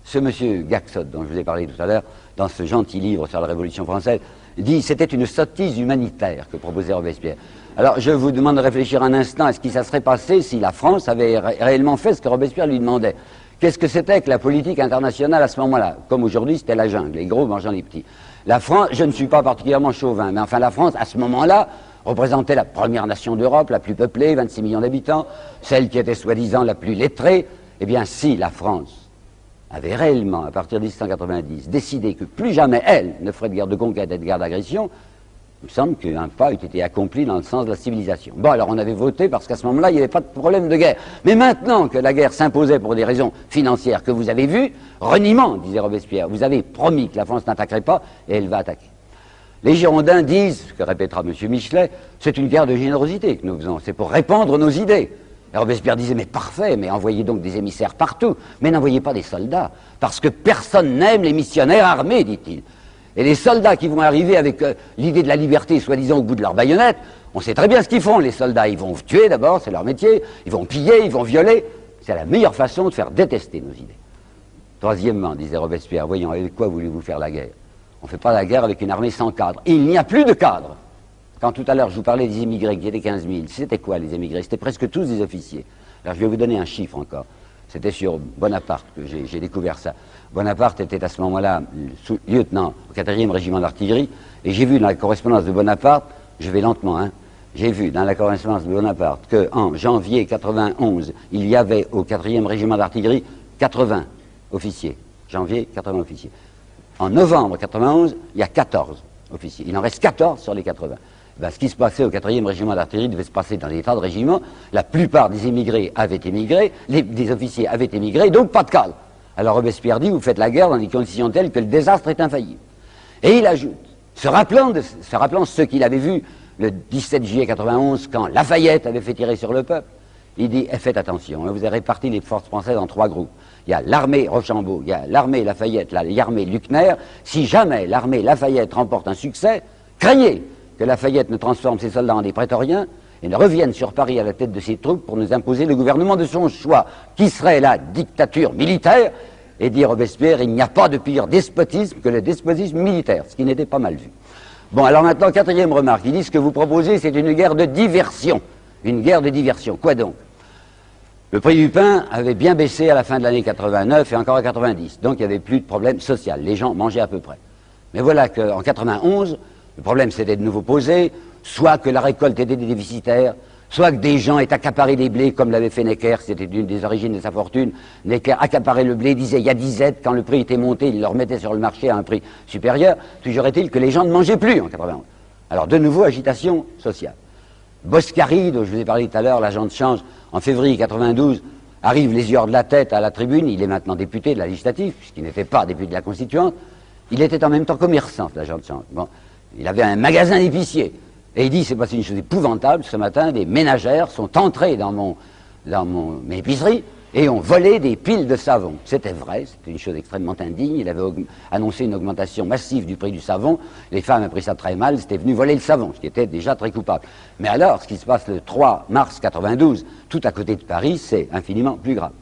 Ce monsieur Gaxot, dont je vous ai parlé tout à l'heure, dans ce gentil livre sur la Révolution française, dit que c'était une sottise humanitaire que proposait Robespierre. Alors je vous demande de réfléchir un instant à ce qui ça serait passé si la France avait réellement fait ce que Robespierre lui demandait. Qu'est-ce que c'était que la politique internationale à ce moment-là? Comme aujourd'hui, c'était la jungle, les gros mangeant les petits. La France, je ne suis pas particulièrement chauvin, mais enfin la France, à ce moment-là, représentait la première nation d'Europe, la plus peuplée, 26 millions d'habitants, celle qui était soi-disant la plus lettrée. Eh bien, si la France avait réellement, à partir de 1790, décidé que plus jamais elle ne ferait de guerre de conquête et de guerre d'agression, il me semble qu'un pas eût été accompli dans le sens de la civilisation. Bon, alors on avait voté parce qu'à ce moment-là, il n'y avait pas de problème de guerre. Mais maintenant que la guerre s'imposait pour des raisons financières que vous avez vues, reniement, disait Robespierre, vous avez promis que la France n'attaquerait pas et elle va attaquer. Les Girondins disent, ce que répétera M. Michelet, c'est une guerre de générosité que nous faisons, c'est pour répandre nos idées. Et Robespierre disait, mais parfait, mais envoyez donc des émissaires partout, mais n'envoyez pas des soldats, parce que personne n'aime les missionnaires armés, dit-il. Et les soldats qui vont arriver avec l'idée de la liberté, soi-disant au bout de leur baïonnette, on sait très bien ce qu'ils font, les soldats. Ils vont tuer d'abord, c'est leur métier, ils vont piller, ils vont violer. C'est la meilleure façon de faire détester nos idées. Troisièmement, disait Robespierre, voyons, avec quoi voulez-vous faire la guerre? On ne fait pas la guerre avec une armée sans cadre. Il n'y a plus de cadre. Quand tout à l'heure je vous parlais des immigrés, qui étaient 15 000, c'était quoi les immigrés? C'était presque tous des officiers. Alors je vais vous donner un chiffre encore. C'était sur Bonaparte que j'ai découvert ça. Bonaparte était à ce moment-là lieutenant au 4e régiment d'artillerie, et j'ai vu dans la correspondance de Bonaparte, je vais lentement, hein, j'ai vu dans la correspondance de Bonaparte qu'en janvier 91, il y avait au 4e régiment d'artillerie 80 officiers. Janvier, 80 officiers. En novembre 91, il y a 14 officiers. Il en reste 14 sur les 80. Ben, ce qui se passait au 4e régiment d'artillerie devait se passer dans les tas de régiments. La plupart des émigrés avaient émigré, des officiers avaient émigré, donc pas de cadre. Alors Robespierre dit, vous faites la guerre dans des conditions telles que le désastre est infaillible. Et il ajoute, se rappelant ce qu'il avait vu le 17 juillet 91, quand Lafayette avait fait tirer sur le peuple, il dit, faites attention, hein, vous avez réparti les forces françaises en 3 groupes. Il y a l'armée Rochambeau, il y a l'armée Lafayette, l'armée Luckner. Si jamais l'armée Lafayette remporte un succès, craignez que Lafayette ne transforme ses soldats en des prétoriens et ne revienne sur Paris à la tête de ses troupes pour nous imposer le gouvernement de son choix, qui serait la dictature militaire. Et dit Robespierre, il n'y a pas de pire despotisme que le despotisme militaire, ce qui n'était pas mal vu. Bon, alors maintenant, 4e remarque, il dit ce que vous proposez, c'est une guerre de diversion. Une guerre de diversion. Quoi donc? Le prix du pain avait bien baissé à la fin de l'année 89 et encore à 90, donc il n'y avait plus de problème social, les gens mangeaient à peu près. Mais voilà qu'en 91, le problème s'était de nouveau posé, soit que la récolte était déficitaire, soit que des gens aient accaparé des blés, comme l'avait fait Necker, c'était une des origines de sa fortune. Necker accaparait le blé, disait il y a 10 aides, quand le prix était monté, il le remettait sur le marché à un prix supérieur. Toujours est-il que les gens ne mangeaient plus en 91. Alors de nouveau, agitation sociale. Boscari, dont je vous ai parlé tout à l'heure, l'agent de change, en février 92, arrive les yeux hors de la tête à la tribune. Il est maintenant député de la législative, puisqu'il n'était pas député de la constituante. Il était en même temps commerçant, l'agent de change. Bon, il avait un magasin d'épicier. Et il dit, c'est passé une chose épouvantable, ce matin, des ménagères sont entrées dans mes épiceries et ont volé des piles de savon. C'était vrai, c'était une chose extrêmement indigne. Il avait annoncé une augmentation massive du prix du savon. Les femmes ont pris ça très mal, c'était venu voler le savon, ce qui était déjà très coupable. Mais alors, ce qui se passe le 3 mars 92, tout à côté de Paris, c'est infiniment plus grave.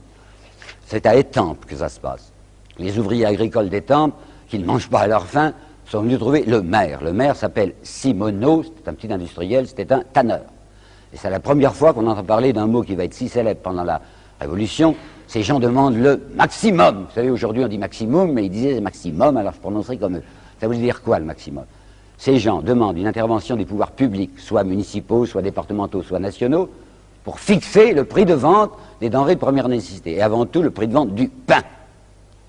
C'est à Étampes que ça se passe. Les ouvriers agricoles d'Étampes, qui ne mangent pas à leur faim, sont venus trouver le maire. Le maire s'appelle Simoneau, c'était un petit industriel, c'était un tanneur. Et c'est la première fois qu'on entend parler d'un mot qui va être si célèbre pendant la Révolution. Ces gens demandent le maximum. Vous savez, aujourd'hui on dit maximum, mais ils disaient maximum, alors je prononcerai comme eux. Ça veut dire quoi le maximum? Ces gens demandent une intervention des pouvoirs publics, soit municipaux, soit départementaux, soit nationaux, pour fixer le prix de vente des denrées de première nécessité, et avant tout le prix de vente du pain.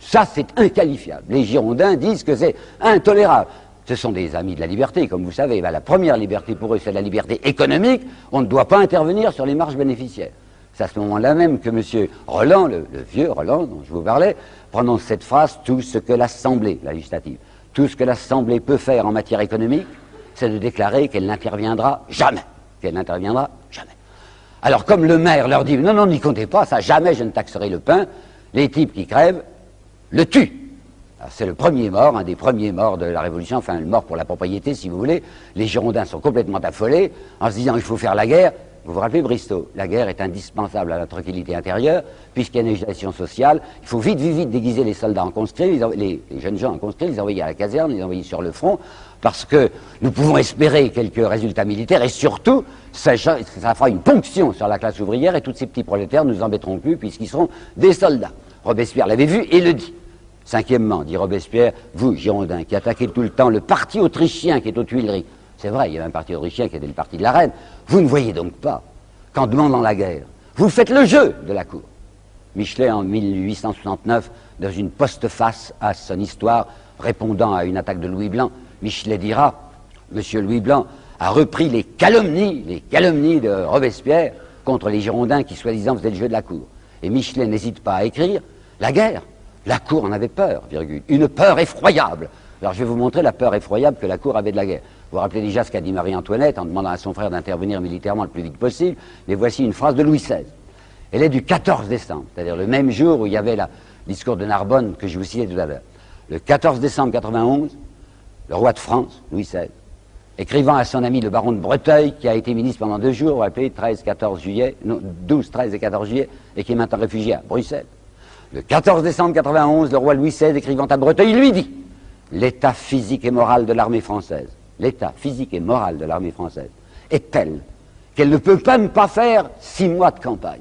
Ça, c'est inqualifiable. Les Girondins disent que c'est intolérable. Ce sont des amis de la liberté, comme vous savez. Ben, la première liberté pour eux, c'est la liberté économique. On ne doit pas intervenir sur les marges bénéficiaires. C'est à ce moment-là même que M. Roland, le vieux Roland dont je vous parlais, prononce cette phrase, tout ce que l'Assemblée, la législative, tout ce que l'Assemblée peut faire en matière économique, c'est de déclarer qu'elle n'interviendra jamais. Qu'elle n'interviendra jamais. Alors, comme le maire leur dit, non, non, n'y comptez pas, ça, jamais je ne taxerai le pain, les types qui crèvent le tuent. C'est le premier mort, un des premiers morts de la Révolution, enfin, le mort pour la propriété, si vous voulez. Les Girondins sont complètement affolés en se disant, il faut faire la guerre. Vous vous rappelez, Bristow, la guerre est indispensable à la tranquillité intérieure, puisqu'il y a une agitation sociale. Il faut vite déguiser les soldats en conscrits, les jeunes gens en conscrits, les envoyer à la caserne, les envoyer sur le front, parce que nous pouvons espérer quelques résultats militaires, et surtout, ça fera une ponction sur la classe ouvrière, et tous ces petits prolétaires ne nous embêteront plus, puisqu'ils seront des soldats. Robespierre l'avait vu et le dit. Cinquièmement, dit Robespierre, vous, Girondins, qui attaquez tout le temps le parti autrichien qui est aux Tuileries, c'est vrai, il y avait un parti autrichien qui était le parti de la reine, vous ne voyez donc pas qu'en demandant la guerre, vous faites le jeu de la cour. Michelet, en 1869, dans une postface à son histoire, répondant à une attaque de Louis Blanc, Michelet dira, Monsieur Louis Blanc a repris les calomnies de Robespierre contre les Girondins qui, soi-disant, faisaient le jeu de la cour. Et Michelet n'hésite pas à écrire, la guerre, la cour en avait peur, virgule, une peur effroyable. Alors je vais vous montrer la peur effroyable que la cour avait de la guerre. Vous vous rappelez déjà ce qu'a dit Marie-Antoinette en demandant à son frère d'intervenir militairement le plus vite possible, mais voici une phrase de Louis XVI. Elle est du 14 décembre, c'est-à-dire le même jour où il y avait le discours de Narbonne que je vous citais tout à l'heure. Le 14 décembre 91, le roi de France, Louis XVI, écrivant à son ami le baron de Breteuil, qui a été ministre pendant 2 jours, vous vous rappelez, 13-14 juillet, non, 12, 13 et 14 juillet, et qui est maintenant réfugié à Bruxelles. Le 14 décembre 91, le roi Louis XVI, écrivant à Breteuil, lui dit « L'état physique et moral de l'armée française, l'état physique et moral de l'armée française est tel qu'elle ne peut même pas faire 6 mois de campagne.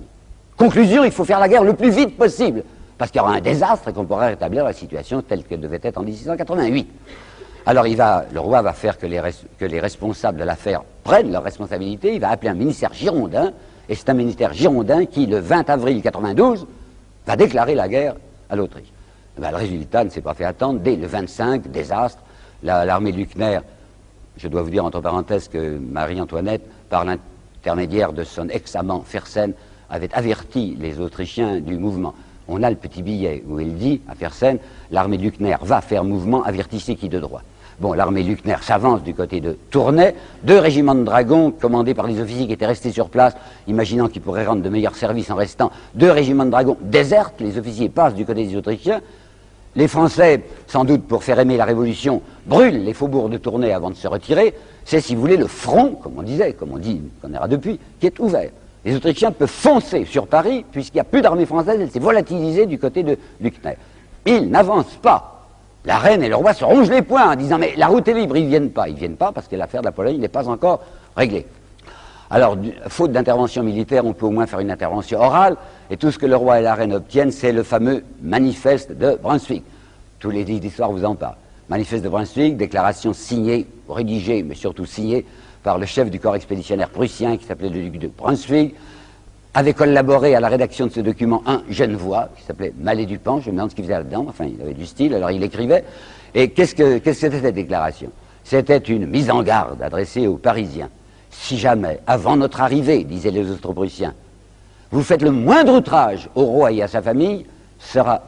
Conclusion, il faut faire la guerre le plus vite possible, parce qu'il y aura un désastre et qu'on pourra rétablir la situation telle qu'elle devait être en 1688. » Alors le roi va faire que les responsables de l'affaire prennent leurs responsabilités, il va appeler un ministère girondin, et c'est un ministère girondin qui, le 20 avril 92, va déclarer la guerre à l'Autriche. Ben, le résultat ne s'est pas fait attendre. Dès le 25, désastre, l'armée de Luckner, je dois vous dire entre parenthèses que Marie-Antoinette, par l'intermédiaire de son ex-amant Fersen, avait averti les Autrichiens du mouvement. On a le petit billet où il dit à Fersen, l'armée de Luckner va faire mouvement, avertissez qui de droit. Bon, l'armée Luckner s'avance du côté de Tournai, 2 régiments de dragons commandés par les officiers qui étaient restés sur place, imaginant qu'ils pourraient rendre de meilleurs services en restant. 2 régiments de dragons désertent, les officiers passent du côté des Autrichiens. Les Français, sans doute pour faire aimer la Révolution, brûlent les faubourgs de Tournai avant de se retirer. C'est, si vous voulez, le front, comme on disait, comme on dit, qu'on ira depuis, qui est ouvert. Les Autrichiens peuvent foncer sur Paris, puisqu'il n'y a plus d'armée française, elle s'est volatilisée du côté de Luckner. Ils n'avancent pas. La reine et le roi se rongent les poings en disant « Mais la route est libre, ils ne viennent pas. » Ils ne viennent pas parce que l'affaire de la Pologne n'est pas encore réglée. Alors, faute d'intervention militaire, on peut au moins faire une intervention orale, et tout ce que le roi et la reine obtiennent, c'est le fameux manifeste de Brunswick. Tous les livres d'histoire vous en parlent. Manifeste de Brunswick, déclaration signée, rédigée, mais surtout signée, par le chef du corps expéditionnaire prussien, qui s'appelait le duc de Brunswick, avait collaboré à la rédaction de ce document un Genevois, qui s'appelait Mallet-Dupan, je me demande ce qu'il faisait là-dedans, enfin il avait du style, alors il écrivait. Et qu'est-ce que c'était cette déclaration? C'était une mise en garde adressée aux Parisiens. Si jamais, avant notre arrivée, disaient les Austro-Prussiens, vous faites le moindre outrage au roi et à sa famille,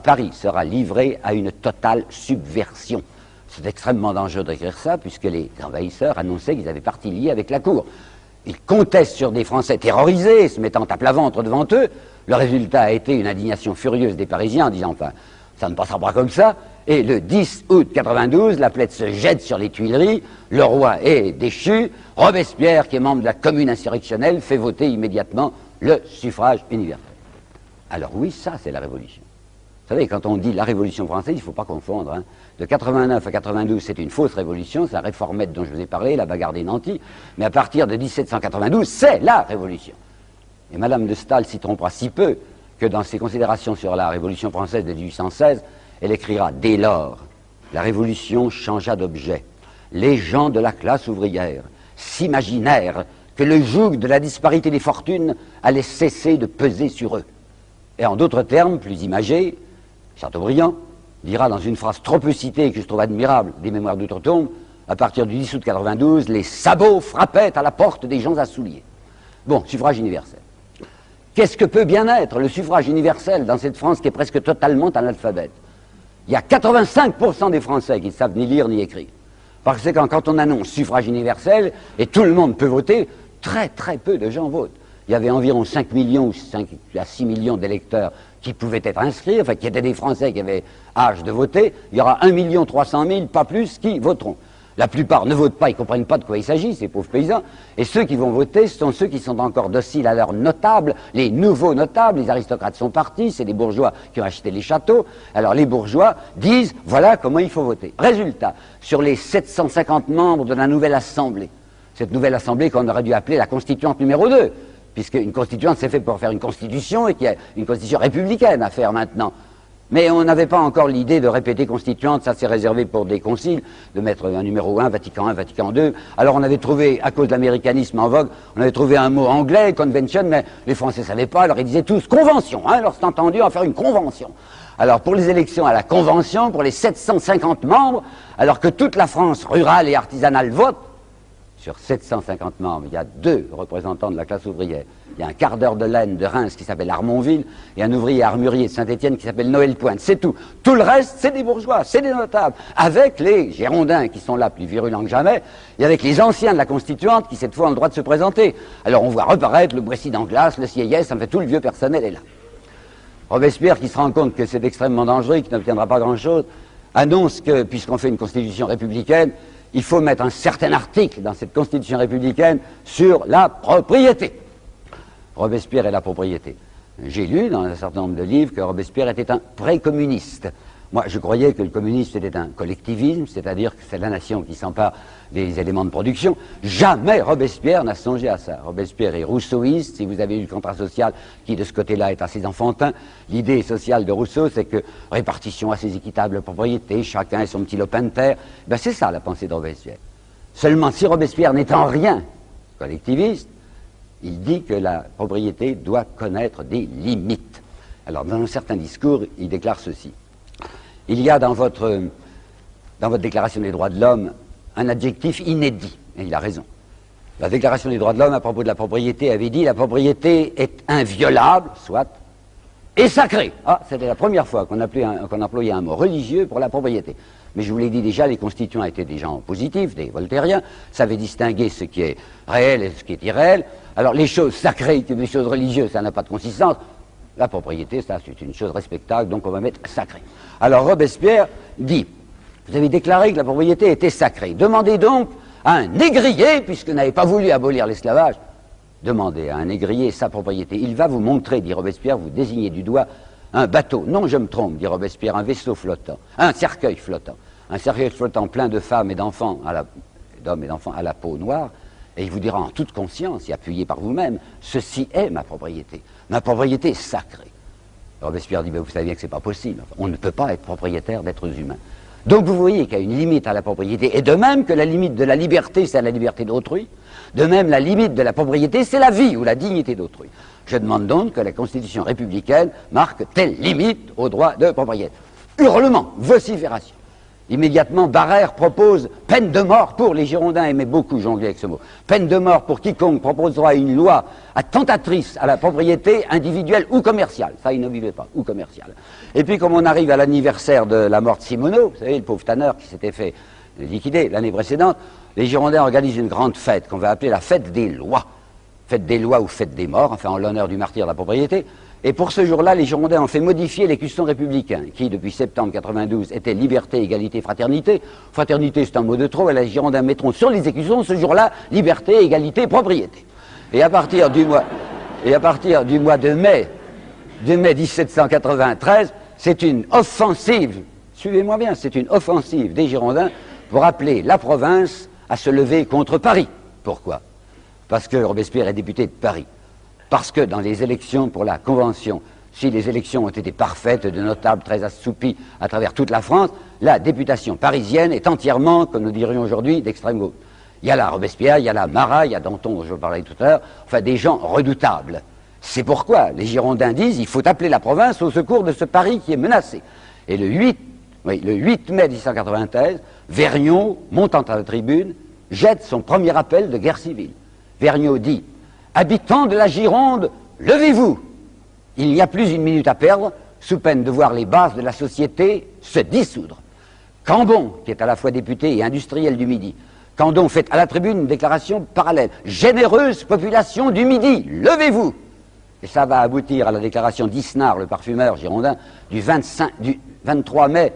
Paris sera livré à une totale subversion. C'est extrêmement dangereux d'écrire ça, puisque les envahisseurs annonçaient qu'ils avaient partie liée avec la cour. Ils comptaient sur des Français terrorisés, se mettant à plat ventre devant eux. Le résultat a été une indignation furieuse des Parisiens en disant, enfin, ça ne passera pas comme ça. Et le 10 août 92, la plaide se jette sur les Tuileries, le roi est déchu, Robespierre, qui est membre de la commune insurrectionnelle, fait voter immédiatement le suffrage universel. Alors oui, ça c'est la Révolution. Vous savez, quand on dit la Révolution française, il ne faut pas confondre. Hein. De 89 à 92, c'est une fausse révolution, c'est la réformette dont je vous ai parlé, la bagarre des nantis. Mais à partir de 1792, c'est la Révolution. Et Madame de Staël s'y trompera si peu que dans ses considérations sur la Révolution française de 1816, elle écrira « Dès lors, la Révolution changea d'objet. Les gens de la classe ouvrière s'imaginèrent que le joug de la disparité des fortunes allait cesser de peser sur eux. » Et en d'autres termes, plus imagés, Chateaubriand dira dans une phrase trop peu citée que je trouve admirable des Mémoires d'Outre-Tombe, à partir du 10 août 92, les sabots frappaient à la porte des gens à souliers. Bon, suffrage universel. Qu'est-ce que peut bien être le suffrage universel dans cette France qui est presque totalement analphabète? Il y a 85% des Français qui ne savent ni lire ni écrire. Parce que quand on annonce suffrage universel et tout le monde peut voter, très très peu de gens votent. Il y avait environ 5 millions ou 5 à 6 millions d'électeurs qui pouvaient être inscrits, enfin qui étaient des Français qui avaient âge de voter. Il y aura 1 300 000, pas plus, qui voteront. La plupart ne votent pas, ils ne comprennent pas de quoi il s'agit, ces pauvres paysans. Et ceux qui vont voter, ce sont ceux qui sont encore dociles à leurs notables, les nouveaux notables. Les aristocrates sont partis, c'est les bourgeois qui ont acheté les châteaux. Alors les bourgeois disent, voilà comment il faut voter. Résultat, sur les 750 membres de la nouvelle Assemblée, cette nouvelle Assemblée qu'on aurait dû appeler la Constituante numéro 2, puisqu'une constituante c'est fait pour faire une constitution et qu'il y a une constitution républicaine à faire maintenant. Mais on n'avait pas encore l'idée de répéter constituante, ça c'est réservé pour des conciles, de mettre un numéro 1, Vatican I, Vatican II. Alors on avait trouvé, à cause de l'américanisme en vogue, on avait trouvé un mot anglais, convention, mais les Français ne savaient pas, alors ils disaient tous convention, hein, alors c'est entendu, on va faire une convention. Alors pour les élections à la convention, pour les 750 membres, alors que toute la France rurale et artisanale vote, sur 750 membres, il y a 2 représentants de la classe ouvrière. Il y a un quart d'heure de laine de Reims qui s'appelle Armonville et un ouvrier armurier de Saint-Étienne qui s'appelle Noël Pointe. C'est tout. Tout le reste, c'est des bourgeois, c'est des notables. Avec les Girondins qui sont là plus virulents que jamais et avec les anciens de la Constituante qui cette fois ont le droit de se présenter. Alors on voit reparaître le Boissy d'Anglas, le Sieyès, en fait tout le vieux personnel est là. Robespierre, qui se rend compte que c'est extrêmement dangereux, qu'il n'obtiendra pas grand-chose, annonce que, puisqu'on fait une constitution républicaine, il faut mettre un certain article dans cette constitution républicaine sur la propriété. Robespierre et la propriété. J'ai lu dans un certain nombre de livres que Robespierre était un pré-communiste. Moi, je croyais que le communisme était un collectivisme, c'est-à-dire que c'est la nation qui s'empare des éléments de production. Jamais Robespierre n'a songé à ça. Robespierre est rousseauiste, si vous avez eu le contrat social, qui de ce côté-là est assez enfantin. L'idée sociale de Rousseau, c'est que répartition assez équitable de propriété, chacun et son petit lopin de terre. Ben, c'est ça la pensée de Robespierre. Seulement, si Robespierre n'est en rien collectiviste, il dit que la propriété doit connaître des limites. Alors, dans un certain discours, il déclare ceci. Il y a dans votre déclaration des droits de l'homme un adjectif inédit, et il a raison. La déclaration des droits de l'homme à propos de la propriété avait dit la propriété est inviolable, soit, et sacrée. Ah, c'était la première fois qu'on employait un mot religieux pour la propriété. Mais je vous l'ai dit déjà, les constituants étaient des gens positifs, des voltairiens, savaient distinguer ce qui est réel et ce qui est irréel. Alors les choses sacrées et les choses religieuses, ça n'a pas de consistance. La propriété, ça, c'est une chose respectable, donc on va mettre sacré. Alors Robespierre dit, vous avez déclaré que la propriété était sacrée. Demandez donc à un négrier, puisque vous n'avez pas voulu abolir l'esclavage, demandez à un négrier sa propriété. Il va vous montrer, dit Robespierre, vous désignez du doigt un bateau. Non, je me trompe, dit Robespierre, un vaisseau flottant, un cercueil flottant. Un cercueil flottant plein de femmes et d'enfants, d'hommes et d'enfants à la peau noire. Et il vous dira en toute conscience et appuyé par vous-même, ceci est ma propriété. Ma propriété est sacrée. Robespierre dit, vous savez bien que ce n'est pas possible. On ne peut pas être propriétaire d'êtres humains. Donc vous voyez qu'il y a une limite à la propriété. Et de même que la limite de la liberté, c'est la liberté d'autrui, de même la limite de la propriété, c'est la vie ou la dignité d'autrui. Je demande donc que la Constitution républicaine marque telle limite au droit de propriété. Hurlement, vocifération. Immédiatement, Barrère propose peine de mort pour, les Girondins aimaient beaucoup jongler avec ce mot, peine de mort pour quiconque proposera une loi attentatrice à la propriété individuelle ou commerciale. Ça, il ne vivait pas, ou commerciale. Et puis, comme on arrive à l'anniversaire de la mort de Simoneau, vous savez, le pauvre tanneur qui s'était fait liquider l'année précédente, les Girondins organisent une grande fête qu'on va appeler la fête des lois. Fête des lois ou fête des morts, enfin en l'honneur du martyr de la propriété. Et pour ce jour-là, les Girondins ont fait modifier les custons républicains, qui, depuis septembre 92, étaient liberté, égalité, fraternité. Fraternité, c'est un mot de trop, et les Girondins mettront sur les écusons, ce jour-là, liberté, égalité, propriété. Et à partir du mois de mai 1793, c'est une offensive, suivez-moi bien, c'est une offensive des Girondins pour appeler la province à se lever contre Paris. Pourquoi? Parce que Robespierre est député de Paris. Parce que dans les élections pour la Convention, si les élections ont été parfaites, de notables très assoupis à travers toute la France, la députation parisienne est entièrement, comme nous dirions aujourd'hui, d'extrême gauche. Il y a là Robespierre, il y a là Marat, il y a Danton dont je parlais tout à l'heure, enfin des gens redoutables. C'est pourquoi les Girondins disent il faut appeler la province au secours de ce Paris qui est menacé. Et le 8 mai 1893, Vergniaud, montant à la tribune, jette son premier appel de guerre civile. Vergniaud dit « Habitants de la Gironde, levez-vous ! Il n'y a plus une minute à perdre, sous peine de voir les bases de la société se dissoudre. » Cambon, qui est à la fois député et industriel du Midi, Cambon fait à la tribune une déclaration parallèle. « Généreuse population du Midi, levez-vous !» Et ça va aboutir à la déclaration d'Isnard, le parfumeur girondin, du 23 mai,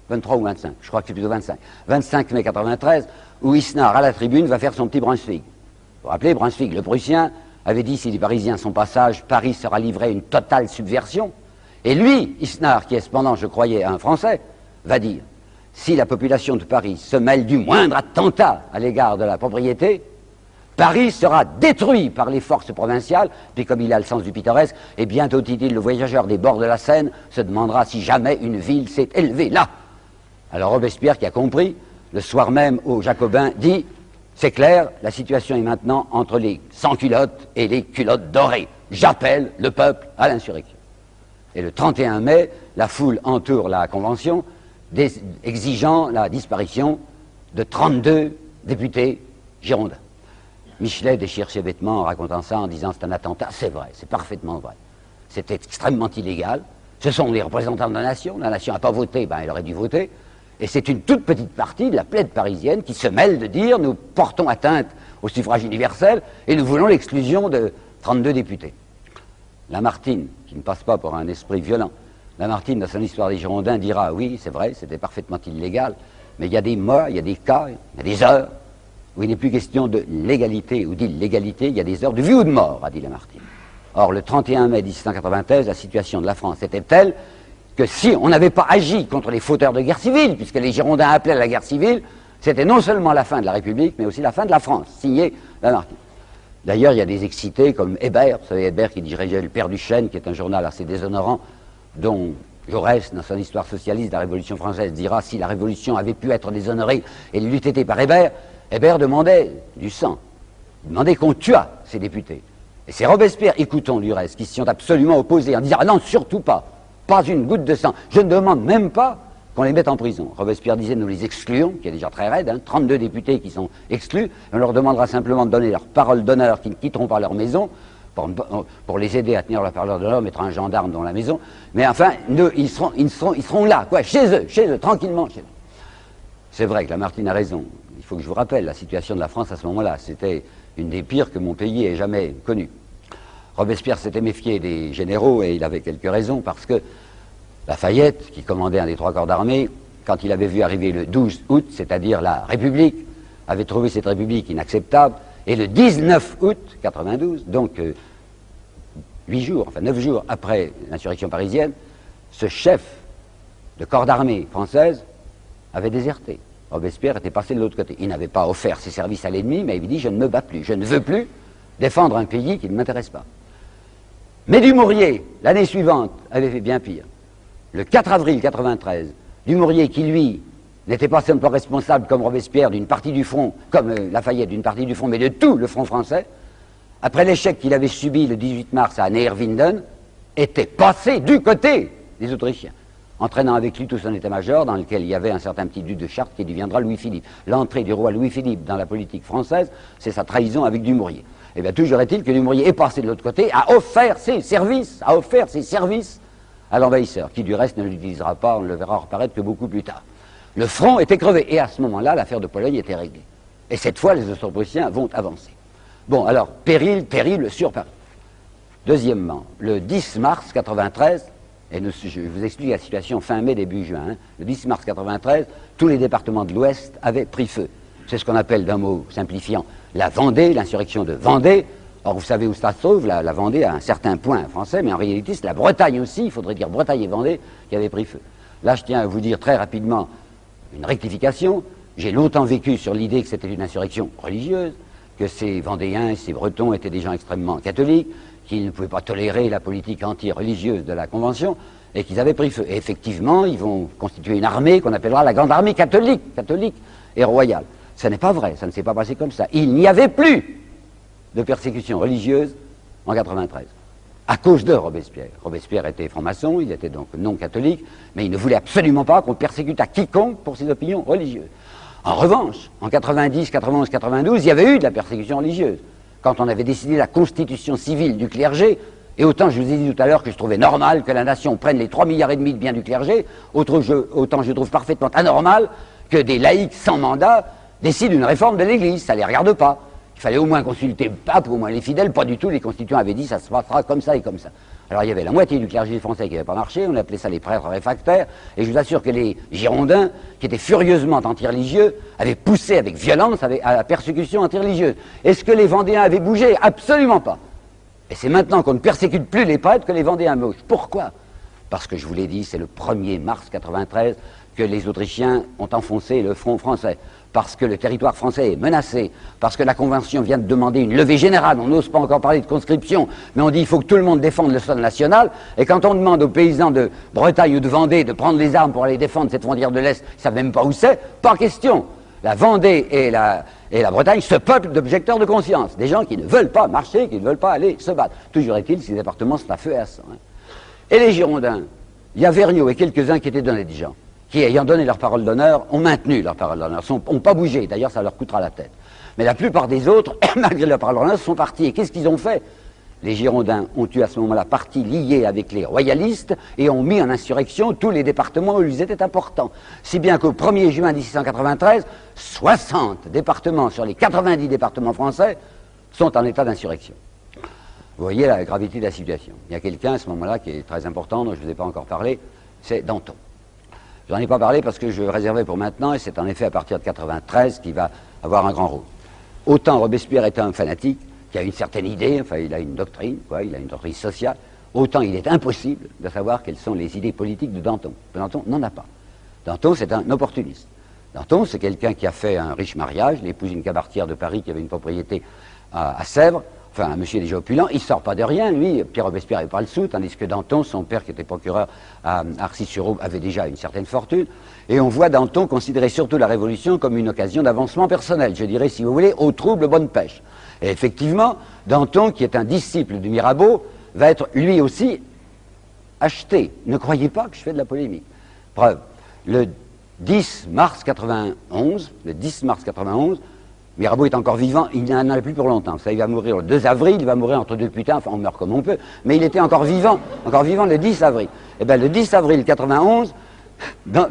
23 ou 25, je crois que c'est plutôt 25 mai 93, où Isnard, à la tribune, va faire son petit Brunswick. Vous vous rappelez, Brunswick, le Prussien, avait dit, si les Parisiens sont passage, Paris sera livré à une totale subversion. Et lui, Isnard, qui est cependant, je croyais, un Français, va dire, si la population de Paris se mêle du moindre attentat à l'égard de la propriété, Paris sera détruit par les forces provinciales, puis comme il a le sens du pittoresque, et bientôt, dit-il, le voyageur des bords de la Seine se demandera si jamais une ville s'est élevée là. Alors Robespierre, qui a compris, le soir même aux Jacobins, dit « C'est clair, la situation est maintenant entre les sans-culottes et les culottes dorées. J'appelle le peuple à l'insurrection. » Et le 31 mai, la foule entoure la Convention, exigeant la disparition de 32 députés girondins. Michelet déchire ses vêtements en racontant ça, en disant c'est un attentat. C'est vrai, c'est parfaitement vrai. C'était extrêmement illégal. Ce sont les représentants de la nation n'a pas voté, ben elle aurait dû voter. Et c'est une toute petite partie de la plaide parisienne qui se mêle de dire nous portons atteinte au suffrage universel et nous voulons l'exclusion de 32 députés. Lamartine, qui ne passe pas pour un esprit violent, Lamartine, dans son histoire des Girondins, dira oui, c'est vrai, c'était parfaitement illégal, mais il y a des mois, il y a des cas, il y a des heures où il n'est plus question de légalité ou d'illégalité, il y a des heures de vie ou de mort, a dit Lamartine. Or, le 31 mai 1893, la situation de la France était telle que si on n'avait pas agi contre les fauteurs de guerre civile, puisque les Girondins appelaient à la guerre civile, c'était non seulement la fin de la République, mais aussi la fin de la France, signé Lamartine. D'ailleurs, il y a des excités comme Hébert, vous savez, Hébert qui dirigeait le Père Duchesne, qui est un journal assez déshonorant, dont Jaurès, dans son histoire socialiste de la Révolution française, dira si la Révolution avait pu être déshonorée et l'eût été par Hébert, Hébert demandait du sang, il demandait qu'on tuât ces députés. Et c'est Robespierre, écoutons du reste, qui s'y sont absolument opposés en disant « Ah non, surtout pas, pas une goutte de sang, je ne demande même pas qu'on les mette en prison. » Robespierre disait « Nous les excluons », qui est déjà très raide, 32 députés qui sont exclus, et on leur demandera simplement de donner leur parole d'honneur qu'ils ne quitteront pas leur maison, pour les aider à tenir leur parole d'honneur, mettre un gendarme dans la maison, mais enfin, ils seront là, quoi, chez eux, tranquillement chez eux. C'est vrai que Lamartine a raison. Il faut que je vous rappelle, la situation de la France à ce moment-là, c'était une des pires que mon pays ait jamais connue. Robespierre s'était méfié des généraux, et il avait quelques raisons, parce que Lafayette, qui commandait un des 3 corps d'armée, quand il avait vu arriver le 12 août, c'est-à-dire la République, avait trouvé cette République inacceptable, et le 19 août 92, donc 9 jours après l'insurrection parisienne, ce chef de corps d'armée française avait déserté. Robespierre était passé de l'autre côté. Il n'avait pas offert ses services à l'ennemi, mais il dit « Je ne me bats plus, je ne veux plus défendre un pays qui ne m'intéresse pas. » Mais Dumouriez, l'année suivante, avait fait bien pire. Le 4 avril 93, Dumouriez, qui lui n'était pas simplement responsable comme Robespierre d'une partie du front, comme Lafayette d'une partie du front, mais de tout le front français, après l'échec qu'il avait subi le 18 mars à Neerwinden, était passé du côté des Autrichiens, entraînant avec lui tout son état-major, dans lequel il y avait un certain petit duc de Chartres qui deviendra Louis-Philippe. L'entrée du roi Louis-Philippe dans la politique française, c'est sa trahison avec Dumouriez. Eh bien, toujours est-il que Dumouriez est passé de l'autre côté, a offert ses services à l'envahisseur, qui du reste ne l'utilisera pas, on le verra reparaître que beaucoup plus tard. Le front était crevé, et à ce moment-là, l'affaire de Pologne était réglée. Et cette fois, les Austro-Prussiens vont avancer. Bon, alors, péril terrible sur Paris. Deuxièmement, le 10 mars 93, et je vous explique la situation fin mai, début juin, le 10 mars 93, tous les départements de l'Ouest avaient pris feu. C'est ce qu'on appelle, d'un mot simplifiant, la Vendée, l'insurrection de Vendée, Or, vous savez où ça se trouve, la Vendée, à un certain point français, mais en réalité, c'est la Bretagne aussi, il faudrait dire Bretagne et Vendée, qui avait pris feu. Là, je tiens à vous dire très rapidement une rectification. J'ai longtemps vécu sur l'idée que c'était une insurrection religieuse, que ces Vendéens et ces Bretons étaient des gens extrêmement catholiques, qu'ils ne pouvaient pas tolérer la politique anti-religieuse de la Convention, et qu'ils avaient pris feu. Et effectivement, ils vont constituer une armée qu'on appellera la Grande Armée catholique et royale. Ce n'est pas vrai, ça ne s'est pas passé comme ça. Il n'y avait plus de persécution religieuse en 93, à cause de Robespierre. Robespierre était franc-maçon, il était donc non catholique, mais il ne voulait absolument pas qu'on persécute à quiconque pour ses opinions religieuses. En revanche, en 90, 91, 92, il y avait eu de la persécution religieuse. Quand on avait décidé la constitution civile du clergé, et autant je vous ai dit tout à l'heure que je trouvais normal que la nation prenne les 3,5 milliards de biens du clergé, autant je trouve parfaitement anormal que des laïcs sans mandat décident une réforme de l'Église, ça ne les regarde pas. Il fallait au moins consulter le pape, au moins les fidèles, pas du tout, les constituants avaient dit ça se passera comme ça et comme ça. Alors il y avait la moitié du clergé français qui n'avait pas marché, on appelait ça les prêtres réfractaires, et je vous assure que les Girondins, qui étaient furieusement anti-religieux, avaient poussé avec violence à la persécution anti-religieuse. Est-ce que les Vendéens avaient bougé? Absolument pas. Et c'est maintenant qu'on ne persécute plus les prêtres que les Vendéens bougent. Pourquoi? Parce que je vous l'ai dit, c'est le 1er mars 93 que les Autrichiens ont enfoncé le front français. Parce que le territoire français est menacé, parce que la Convention vient de demander une levée générale, on n'ose pas encore parler de conscription, mais on dit qu'il faut que tout le monde défende le sol national, et quand on demande aux paysans de Bretagne ou de Vendée de prendre les armes pour aller défendre cette frontière de l'Est, ils ne savent même pas où c'est, pas question. La Vendée et la Bretagne se peuplent d'objecteurs de conscience, des gens qui ne veulent pas marcher, qui ne veulent pas aller se battre. Toujours est-il, ces départements sont à feu et à sang. Et les Girondins, il y a Vergniaud et quelques-uns qui étaient d'honnêtes gens, qui, ayant donné leur parole d'honneur, ont maintenu leur parole d'honneur, n'ont pas bougé, d'ailleurs ça leur coûtera la tête. Mais la plupart des autres, malgré leur parole d'honneur, sont partis. Et qu'est-ce qu'ils ont fait? Les Girondins ont eu à ce moment-là parti lié avec les royalistes et ont mis en insurrection tous les départements où ils étaient importants. Si bien qu'au 1er juin 1693, 60 départements sur les 90 départements français sont en état d'insurrection. Vous voyez la gravité de la situation. Il y a quelqu'un à ce moment-là qui est très important, dont je ne vous ai pas encore parlé, c'est Danton. Je n'en ai pas parlé parce que je réservais pour maintenant, et c'est en effet à partir de 93 qu'il va avoir un grand rôle. Autant Robespierre est un fanatique, qui a une certaine idée, enfin il a une doctrine, il a une doctrine sociale, autant il est impossible de savoir quelles sont les idées politiques de Danton. Danton n'en a pas. Danton, c'est un opportuniste. Danton, c'est quelqu'un qui a fait un riche mariage, il épouse une cabaretière de Paris qui avait une propriété à Sèvres, enfin un monsieur déjà opulent, il ne sort pas de rien, lui, Pierre Robespierre n'avait pas le sou, tandis que Danton, son père qui était procureur à Arcis-sur-Aube, avait déjà une certaine fortune, et on voit Danton considérer surtout la Révolution comme une occasion d'avancement personnel, je dirais, si vous voulez, au trouble bonne pêche. Et effectivement, Danton, qui est un disciple de Mirabeau, va être lui aussi acheté. Ne croyez pas que je fais de la polémique. Preuve, le 10 mars 91, Mirabeau est encore vivant, il n'en a plus pour longtemps. Ça, il va mourir le 2 avril, il va mourir entre deux putains, enfin on meurt comme on peut, mais il était encore vivant le 10 avril. Et bien le 10 avril 91,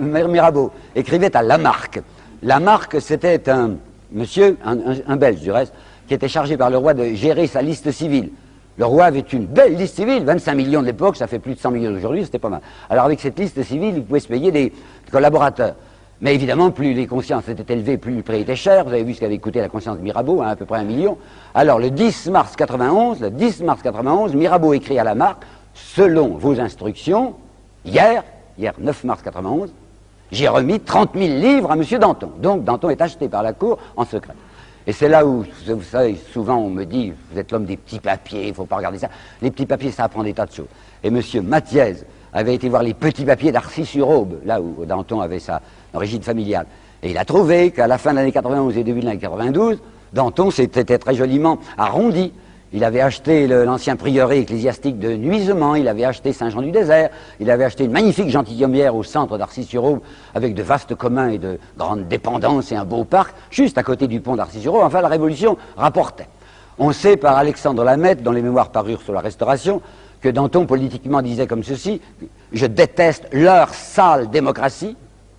Mirabeau écrivait à Lamarque. Lamarque, c'était un monsieur, un Belge du reste, qui était chargé par le roi de gérer sa liste civile. Le roi avait une belle liste civile, 25 millions de l'époque, ça fait plus de 100 millions d'aujourd'hui, c'était pas mal. Alors avec cette liste civile, il pouvait se payer des collaborateurs. Mais évidemment, plus les consciences étaient élevées, plus le prix était cher. Vous avez vu ce qu'avait coûté la conscience de Mirabeau, à peu près 1 million. Alors le 10 mars 91, Mirabeau écrit à Lamarque, selon vos instructions, hier 9 mars 91, j'ai remis 30 000 livres à M. Danton. Donc Danton est acheté par la cour en secret. Et c'est là où, vous savez, souvent on me dit, vous êtes l'homme des petits papiers, il ne faut pas regarder ça. Les petits papiers, ça apprend des tas de choses. Et M. Mathiez avait été voir les petits papiers d'Arcis-sur-Aube, là où Danton avait sa origine familiale. Et il a trouvé qu'à la fin de l'année 91 et début de l'année 92, Danton s'était très joliment arrondi. Il avait acheté l'ancien prieuré ecclésiastique de Nuisements, il avait acheté Saint-Jean-du-Désert, il avait acheté une magnifique gentilhommière au centre d'Arcis-sur-Aube avec de vastes communs et de grandes dépendances et un beau parc, juste à côté du pont d'Arcis-sur-Aube. Enfin, la Révolution rapportait. On sait par Alexandre Lameth, dont les mémoires parurent sur la Restauration, que Danton politiquement disait comme ceci: je déteste leur sale démocratie,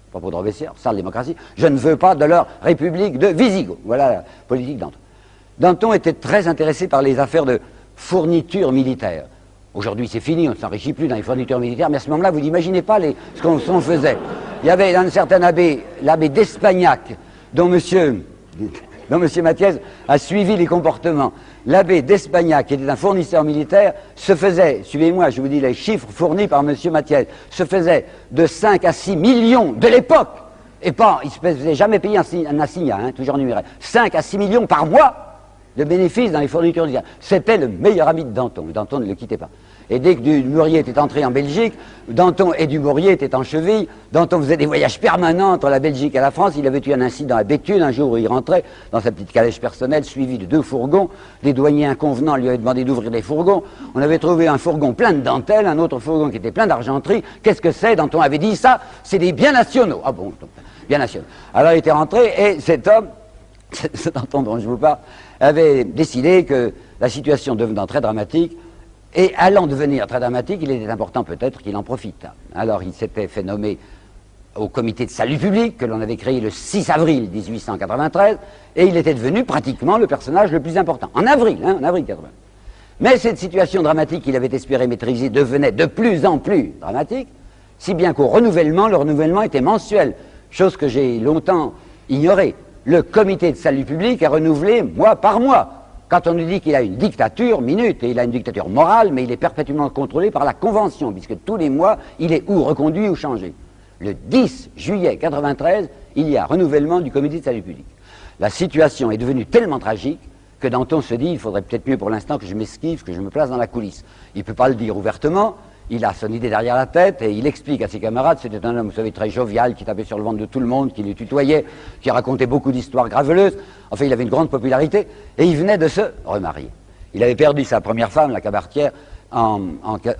à propos de Robespierre, sale démocratie, je ne veux pas de leur république de Visigoth. Voilà la politique de Danton. Danton était très intéressé par les affaires de fournitures militaires. Aujourd'hui, c'est fini, on ne s'enrichit plus dans les fournitures militaires, mais à ce moment-là, vous n'imaginez pas ce qu'on faisait. Il y avait un certain abbé, l'abbé d'Espagnac, dont monsieur dont M. Mathiez a suivi les comportements. L'abbé d'Espagnac, qui était un fournisseur militaire, se faisait, suivez-moi, je vous dis les chiffres fournis par M. Mathiez, se faisait de 5 à 6 millions de l'époque, et pas, il ne se faisait jamais payer un assignat, hein, toujours numéraire, 5 à 6 millions par mois de bénéfices dans les fournitures militaires. C'était le meilleur ami de Danton. Danton ne le quittait pas. Et dès que Dumouriez était entré en Belgique, Danton et Dumouriez étaient en cheville. Danton faisait des voyages permanents entre la Belgique et la France. Il avait eu un incident à Béthune un jour où il rentrait dans sa petite calèche personnelle, suivi de 2 fourgons. Des douaniers inconvenants lui avaient demandé d'ouvrir les fourgons. On avait trouvé un fourgon plein de dentelles, un autre fourgon qui était plein d'argenterie. Qu'est-ce que c'est? Danton avait dit ça, c'est des biens nationaux. Ah bon, biens nationaux. Alors il était rentré et cet homme, ce Danton dont je vous parle, avait décidé que la situation devenant très dramatique, et allant devenir très dramatique, il était important peut-être qu'il en profite. Alors il s'était fait nommer au comité de salut public, que l'on avait créé le 6 avril 1893, et il était devenu pratiquement le personnage le plus important. En avril 80. Mais cette situation dramatique qu'il avait espéré maîtriser devenait de plus en plus dramatique, si bien qu'au renouvellement, le renouvellement était mensuel, chose que j'ai longtemps ignorée. Le comité de salut public est renouvelé mois par mois. Quand on nous dit qu'il a une dictature, minute, et il a une dictature morale, mais il est perpétuellement contrôlé par la Convention, puisque tous les mois, il est ou reconduit ou changé. Le 10 juillet 93, il y a renouvellement du comité de salut public. La situation est devenue tellement tragique que Danton se dit, il faudrait peut-être mieux pour l'instant que je m'esquive, que je me place dans la coulisse. Il ne peut pas le dire ouvertement, il a son idée derrière la tête et il explique à ses camarades, c'était un homme, vous savez, très jovial, qui tapait sur le ventre de tout le monde, qui les tutoyait, qui racontait beaucoup d'histoires graveleuses. Enfin, il avait une grande popularité et il venait de se remarier. Il avait perdu sa première femme, la Cabaretière, en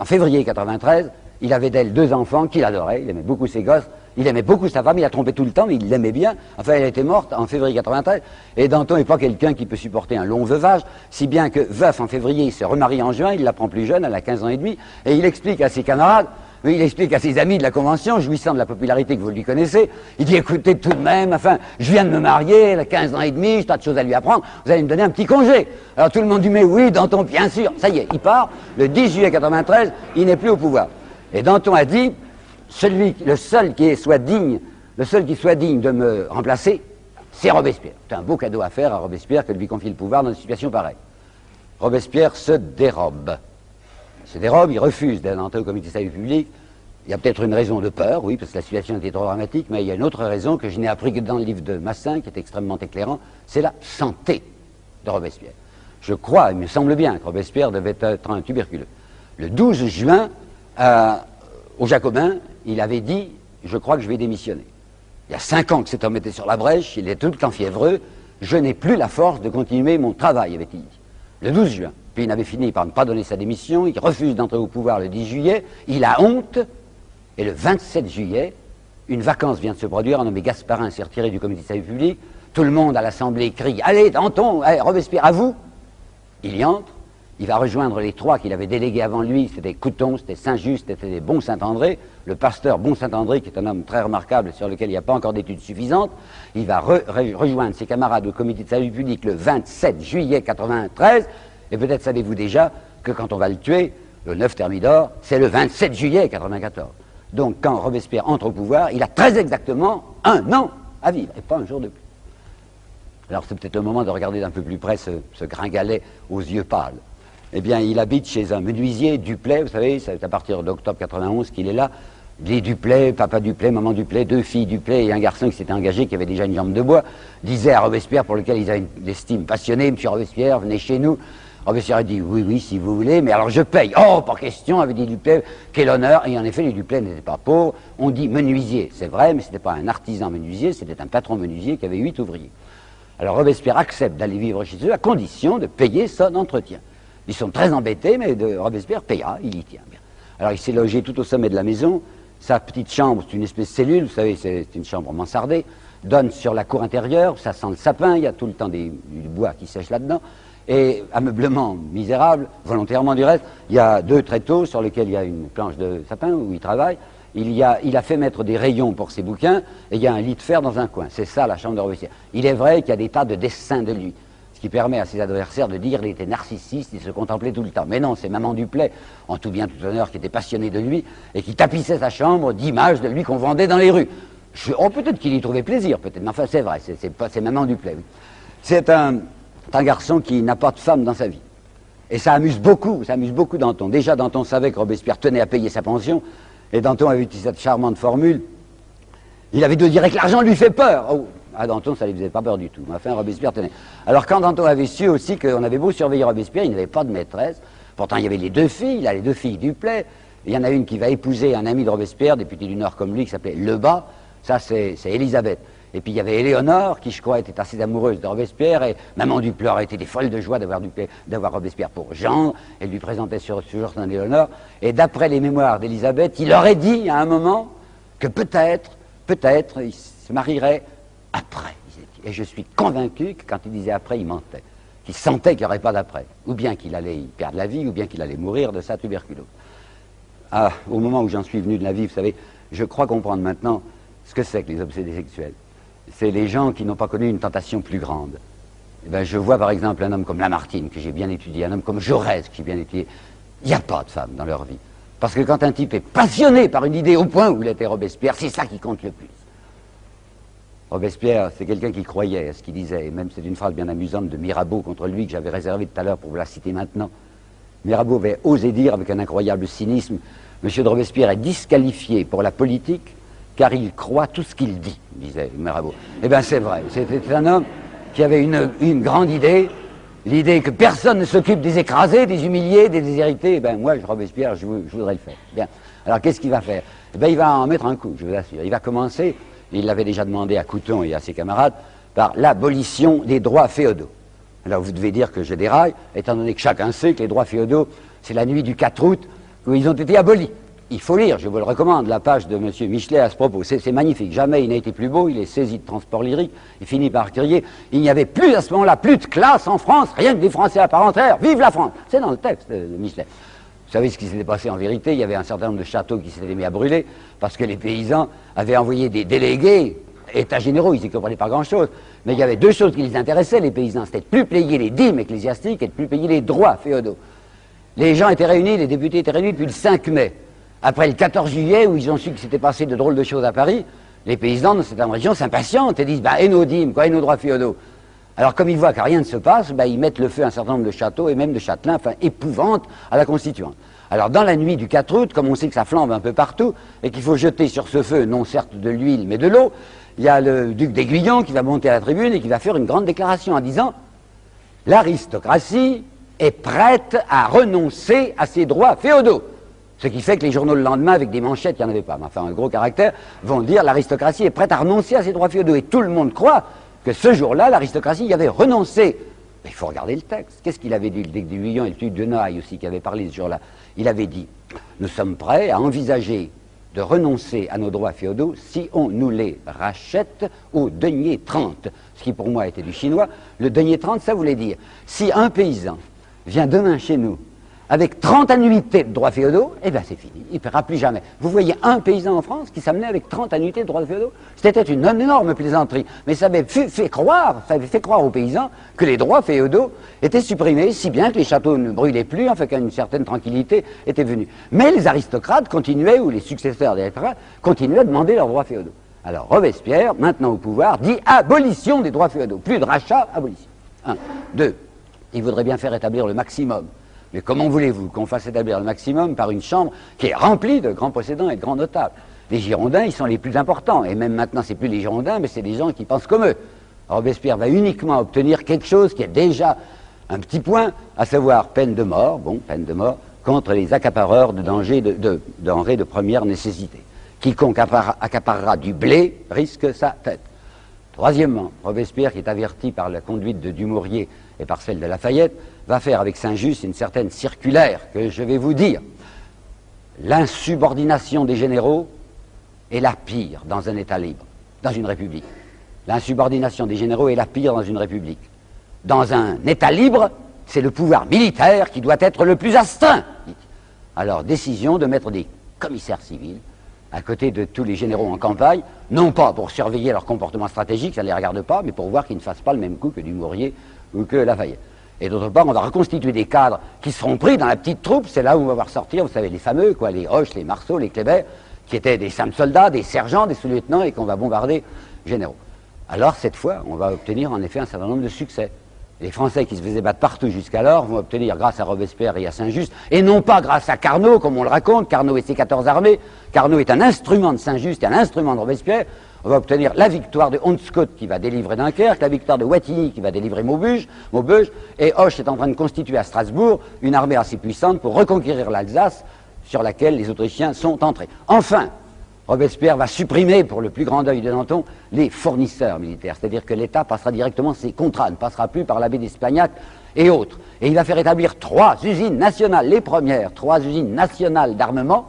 février 93. Il avait d'elle 2 enfants qu'il adorait, il aimait beaucoup ses gosses, il aimait beaucoup sa femme, il la trompait tout le temps, mais il l'aimait bien. Enfin, elle était morte en février 93, et Danton n'est pas quelqu'un qui peut supporter un long veuvage, si bien que veuf en février, il se remarie en juin, il la prend plus jeune, elle a 15 ans et demi, et il explique à ses camarades, il explique à ses amis de la Convention, jouissant de la popularité que vous lui connaissez, il dit, écoutez, tout de même, enfin, je viens de me marier, elle a 15 ans et demi, j'ai tas de choses à lui apprendre, vous allez me donner un petit congé. Alors tout le monde dit, mais oui, Danton, bien sûr, ça y est, il part, le 10 juillet 93, il n'est plus au pouvoir. Et Danton a dit, le seul qui soit digne de me remplacer, c'est Robespierre. C'est un beau cadeau à faire à Robespierre que de lui confier le pouvoir dans une situation pareille. Robespierre se dérobe. Il refuse d'entrer au comité de salut public. Il y a peut-être une raison de peur, oui, parce que la situation était trop dramatique, mais il y a une autre raison que je n'ai appris que dans le livre de Massin, qui est extrêmement éclairant, c'est la santé de Robespierre. Je crois, il me semble bien que Robespierre devait être un tuberculeux. Le 12 juin, aux Jacobins, il avait dit « Je crois que je vais démissionner ». Il y a 5 ans que cet homme était sur la brèche, il est tout le temps fiévreux, « Je n'ai plus la force de continuer mon travail », avait-il dit. Le 12 juin. Puis il avait fini par ne pas donner sa démission, il refuse d'entrer au pouvoir le 10 juillet, il a honte, et le 27 juillet, une vacance vient de se produire, un nommé Gasparin s'est retiré du comité de salut public, tout le monde à l'Assemblée crie « Allez, Danton, allez, Robespierre, à vous !» Il y entre. Il va rejoindre les 3 qu'il avait délégués avant lui, c'était Couthon, c'était Saint-Just, c'était les Bon Saint-André, le pasteur Bon Saint-André, qui est un homme très remarquable sur lequel il n'y a pas encore d'études suffisantes. Il va rejoindre ses camarades au comité de salut public le 27 juillet 93, et peut-être savez-vous déjà que quand on va le tuer, le 9 Thermidor, c'est le 27 juillet 94. Donc quand Robespierre entre au pouvoir, il a très exactement 1 an à vivre, et pas un jour de plus. Alors c'est peut-être le moment de regarder d'un peu plus près ce gringalet aux yeux pâles. Eh bien, il habite chez un menuisier, Duplay, vous savez, c'est à partir d'octobre 91 qu'il est là. Les Duplay, papa Duplay, maman Duplay, 2 filles Duplay et un garçon qui s'était engagé, qui avait déjà une jambe de bois, disaient à Robespierre, pour lequel ils avaient une estime passionnée, monsieur Robespierre, venez chez nous. Robespierre a dit, oui, oui, si vous voulez, mais alors je paye. Oh, pas question, avait dit Duplay, quel honneur. Et en effet, les Duplay n'étaient pas pauvres. On dit menuisier, c'est vrai, mais ce n'était pas un artisan menuisier, c'était un patron menuisier qui avait 8 ouvriers. Alors Robespierre accepte d'aller vivre chez eux à condition de payer son entretien. Ils sont très embêtés, mais Robespierre payera, il y tient bien. Alors il s'est logé tout au sommet de la maison. Sa petite chambre, c'est une espèce de cellule, vous savez, c'est une chambre mansardée, donne sur la cour intérieure, ça sent le sapin, il y a tout le temps du bois qui sèche là-dedans. Et ameublement misérable, volontairement du reste, il y a 2 tréteaux sur lesquels il y a une planche de sapin où il travaille. Il a fait mettre des rayons pour ses bouquins, et il y a un lit de fer dans un coin. C'est ça la chambre de Robespierre. Il est vrai qu'il y a des tas de dessins de lui, ce qui permet à ses adversaires de dire qu'il était narcissiste, il se contemplait tout le temps. Mais non, c'est maman Duplay, en tout bien tout honneur, qui était passionnée de lui, et qui tapissait sa chambre d'images de lui qu'on vendait dans les rues. Peut-être qu'il y trouvait plaisir, peut-être, mais enfin c'est vrai, c'est maman Duplay, oui. C'est un garçon qui n'a pas de femme dans sa vie. Et ça amuse beaucoup Danton. Déjà, Danton savait que Robespierre tenait à payer sa pension, et Danton avait utilisé cette charmante formule. Il avait dû dire que l'argent lui fait peur. Oh, à Danton, ça ne lui faisait pas peur du tout. Mais enfin, Robespierre tenait. Alors, quand Danton avait su aussi qu'on avait beau surveiller Robespierre, il n'avait pas de maîtresse. Pourtant, il y avait les deux filles, là, les deux filles Duplay. Il y en a une qui va épouser un ami de Robespierre, député du Nord comme lui, qui s'appelait Lebas. Ça, c'est Élisabeth. Et puis il y avait Éléonore, qui je crois était assez amoureuse de Robespierre, et Maman Dupleur était des folles de joie d'avoir Robespierre pour gendre. Elle lui présentait sur son Éléonore. Et d'après les mémoires d'Élisabeth, il aurait dit à un moment que peut-être, il se marierait après. Et je suis convaincu que quand il disait après, il mentait. Qu'il sentait qu'il n'y aurait pas d'après. Ou bien qu'il allait y perdre la vie, ou bien qu'il allait mourir de sa tuberculose. Ah, au moment où j'en suis venu de la vie, vous savez, je crois comprendre maintenant ce que c'est que les obsédés sexuels. C'est les gens qui n'ont pas connu une tentation plus grande. Eh ben, je vois par exemple un homme comme Lamartine, que j'ai bien étudié, un homme comme Jaurès, que j'ai bien étudié. Il n'y a pas de femme dans leur vie. Parce que quand un type est passionné par une idée au point où il était Robespierre, c'est ça qui compte le plus. Robespierre, c'est quelqu'un qui croyait à ce qu'il disait, et même c'est une phrase bien amusante de Mirabeau contre lui, que j'avais réservée tout à l'heure pour vous la citer maintenant. Mirabeau avait osé dire avec un incroyable cynisme, M. de Robespierre est disqualifié pour la politique, car il croit tout ce qu'il dit, disait Mirabeau. Eh bien, c'est vrai. C'était un homme qui avait une grande idée, l'idée que personne ne s'occupe des écrasés, des humiliés, des déshérités. Eh bien, moi, Robespierre, je voudrais le faire. Bien. Alors, qu'est-ce qu'il va faire? Eh bien, il va en mettre un coup, je vous assure. Il va commencer, il l'avait déjà demandé à Couthon et à ses camarades, par l'abolition des droits féodaux. Alors, vous devez dire que je déraille, étant donné que chacun sait que les droits féodaux, c'est la nuit du 4 août où ils ont été abolis. Il faut lire, je vous le recommande, la page de M. Michelet à ce propos. C'est magnifique. Jamais il n'a été plus beau. Il est saisi de transport lyrique. Il finit par crier il n'y avait plus à ce moment-là, plus de classe en France, rien que des Français à part entière. Vive la France! C'est dans le texte de Michelet. Vous savez ce qui s'était passé en vérité? Il y avait un certain nombre de châteaux qui s'étaient mis à brûler parce que les paysans avaient envoyé des délégués, états généraux, ils n'y comprenaient pas grand-chose. Mais il y avait deux choses qui les intéressaient, les paysans. C'était de plus payer les dîmes ecclésiastiques et de plus payer les droits féodaux. Les gens étaient réunis, les députés étaient réunis depuis le 5 mai. Après le 14 juillet, où ils ont su qu'il s'était passé de drôles de choses à Paris, les paysans dans cette région s'impatientent et disent et nos dîmes, et nos droits féodaux. Alors comme ils voient que rien ne se passe, ils mettent le feu à un certain nombre de châteaux et même de châtelains, épouvante à la Constituante. Alors dans la nuit du 4 août, comme on sait que ça flambe un peu partout et qu'il faut jeter sur ce feu, non certes de l'huile mais de l'eau, il y a le duc d'Aiguillon qui va monter à la tribune et qui va faire une grande déclaration en disant « L'aristocratie est prête à renoncer à ses droits féodaux ». Ce qui fait que les journaux le lendemain, avec des manchettes, il n'y en avait pas, mais enfin un gros caractère, vont dire l'aristocratie est prête à renoncer à ses droits féodaux. Et tout le monde croit que ce jour-là, l'aristocratie y avait renoncé. Mais il faut regarder le texte. Qu'est-ce qu'il avait dit, le duc d'Aiguillon et le duc de Noailles aussi, qui avait parlé ce jour-là? Il avait dit « Nous sommes prêts à envisager de renoncer à nos droits féodaux si on nous les rachète au denier 30. » Ce qui pour moi était du chinois. Le denier 30, ça voulait dire si un paysan vient demain chez nous avec 30 annuités de droits féodaux, eh bien c'est fini, il ne paiera plus jamais. Vous voyez un paysan en France qui s'amenait avec 30 annuités de droits féodaux? C'était une énorme plaisanterie, mais ça avait fait croire aux paysans que les droits féodaux étaient supprimés, si bien que les châteaux ne brûlaient plus, enfin qu'une certaine tranquillité était venue. Mais les aristocrates continuaient, ou les successeurs des aristocrates, continuaient à demander leurs droits féodaux. Alors Robespierre, maintenant au pouvoir, dit abolition des droits féodaux. Plus de rachat, abolition. 1. 2. Il voudrait bien faire établir le maximum. Mais comment voulez-vous qu'on fasse établir le maximum par une chambre qui est remplie de grands possédants et de grands notables? Les Girondins, ils sont les plus importants. Et même maintenant, c'est plus les Girondins, mais c'est des gens qui pensent comme eux. Robespierre va uniquement obtenir quelque chose qui est déjà un petit point, à savoir peine de mort, contre les accapareurs de denrées de première nécessité. Quiconque accaparera du blé risque sa tête. Troisièmement, Robespierre, qui est averti par la conduite de Dumouriez et par celle de Lafayette, va faire avec Saint-Just une certaine circulaire que je vais vous dire. L'insubordination des généraux est la pire dans un État libre, dans une république. L'insubordination des généraux est la pire dans une république. Dans un État libre, c'est le pouvoir militaire qui doit être le plus astreint. Alors, décision de mettre des commissaires civils à côté de tous les généraux en campagne, non pas pour surveiller leur comportement stratégique, ça ne les regarde pas, mais pour voir qu'ils ne fassent pas le même coup que Dumouriez ou que Lafayette. Et d'autre part, on va reconstituer des cadres qui seront pris dans la petite troupe, c'est là où on va voir sortir, vous savez, les fameux, les Hoche, les Marceau, les Kléber, qui étaient des simples soldats, des sergents, des sous-lieutenants, et qu'on va bombarder généraux. alors cette fois, on va obtenir en effet un certain nombre de succès. Les Français qui se faisaient battre partout jusqu'alors vont obtenir, grâce à Robespierre et à Saint-Just, et non pas grâce à Carnot, comme on le raconte, Carnot et ses 14 armées. Carnot est un instrument de Saint-Just et un instrument de Robespierre. On va obtenir la victoire de Honscott qui va délivrer Dunkerque, la victoire de Wattignies qui va délivrer Maubeuge, et Hoche est en train de constituer à Strasbourg une armée assez puissante pour reconquérir l'Alsace, sur laquelle les Autrichiens sont entrés. Enfin, Robespierre va supprimer, pour le plus grand deuil de Danton, les fournisseurs militaires. C'est-à-dire que l'État passera directement ses contrats, ne passera plus par l'abbé d'Espagnac et autres. Et il va faire établir 3 usines nationales, les premières, 3 usines nationales d'armement,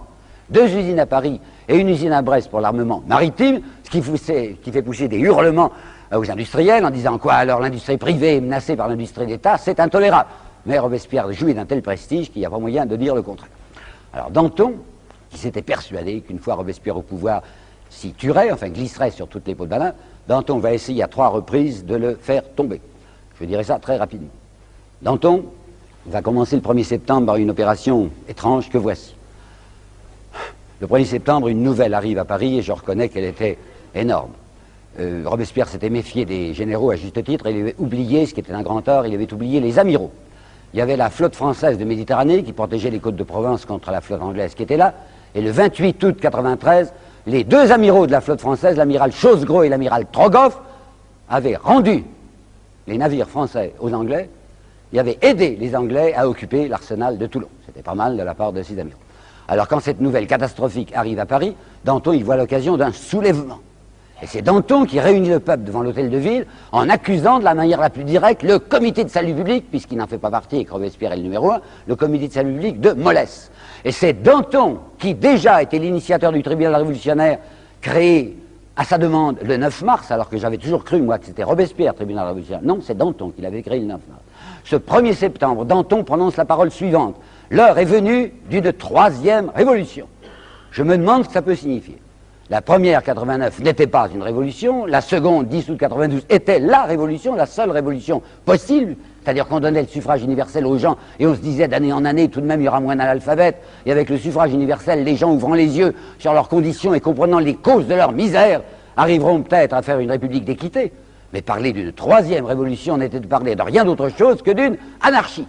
2 usines à Paris et une usine à Brest pour l'armement maritime, ce qui fait pousser des hurlements aux industriels en disant quoi alors l'industrie privée est menacée par l'industrie d'État, c'est intolérable. Mais Robespierre jouit d'un tel prestige qu'il n'y a pas moyen de dire le contraire. Alors Danton, qui s'était persuadé qu'une fois Robespierre au pouvoir s'y tuerait, enfin glisserait sur toutes les peaux de banane, Danton va essayer à 3 reprises de le faire tomber. Je dirais ça très rapidement. Danton va commencer le 1er septembre par une opération étrange que voici. Le 1er septembre, une nouvelle arrive à Paris et je reconnais qu'elle était énorme. Robespierre s'était méfié des généraux à juste titre, et il avait oublié, ce qui était un grand tort, il avait oublié les amiraux. Il y avait la flotte française de Méditerranée qui protégeait les côtes de Provence contre la flotte anglaise qui était là. Et le 28 août 93, les 2 amiraux de la flotte française, l'amiral Chosgros et l'amiral Trogoff, avaient rendu les navires français aux Anglais et avaient aidé les Anglais à occuper l'arsenal de Toulon. C'était pas mal de la part de ces amiraux. Alors quand cette nouvelle catastrophique arrive à Paris, Danton y voit l'occasion d'un soulèvement. Et c'est Danton qui réunit le peuple devant l'hôtel de ville en accusant de la manière la plus directe le comité de salut public, puisqu'il n'en fait pas partie et que Robespierre est le numéro 1, le comité de salut public de mollesse. Et c'est Danton qui déjà était l'initiateur du tribunal révolutionnaire créé à sa demande le 9 mars, alors que j'avais toujours cru, moi, que c'était Robespierre, tribunal révolutionnaire. Non, c'est Danton qui l'avait créé le 9 mars. Ce 1er septembre, Danton prononce la parole suivante. L'heure est venue d'une 3e révolution. Je me demande ce que ça peut signifier. La première, 89, n'était pas une révolution. La seconde, 10 août 92, était la révolution, la seule révolution possible. C'est-à-dire qu'on donnait le suffrage universel aux gens et on se disait d'année en année, tout de même, il y aura moins d'analphabètes. Et avec le suffrage universel, les gens ouvrant les yeux sur leurs conditions et comprenant les causes de leur misère, arriveront peut-être à faire une république d'équité. Mais parler d'une 3e révolution n'était de parler de rien d'autre chose que d'une anarchie.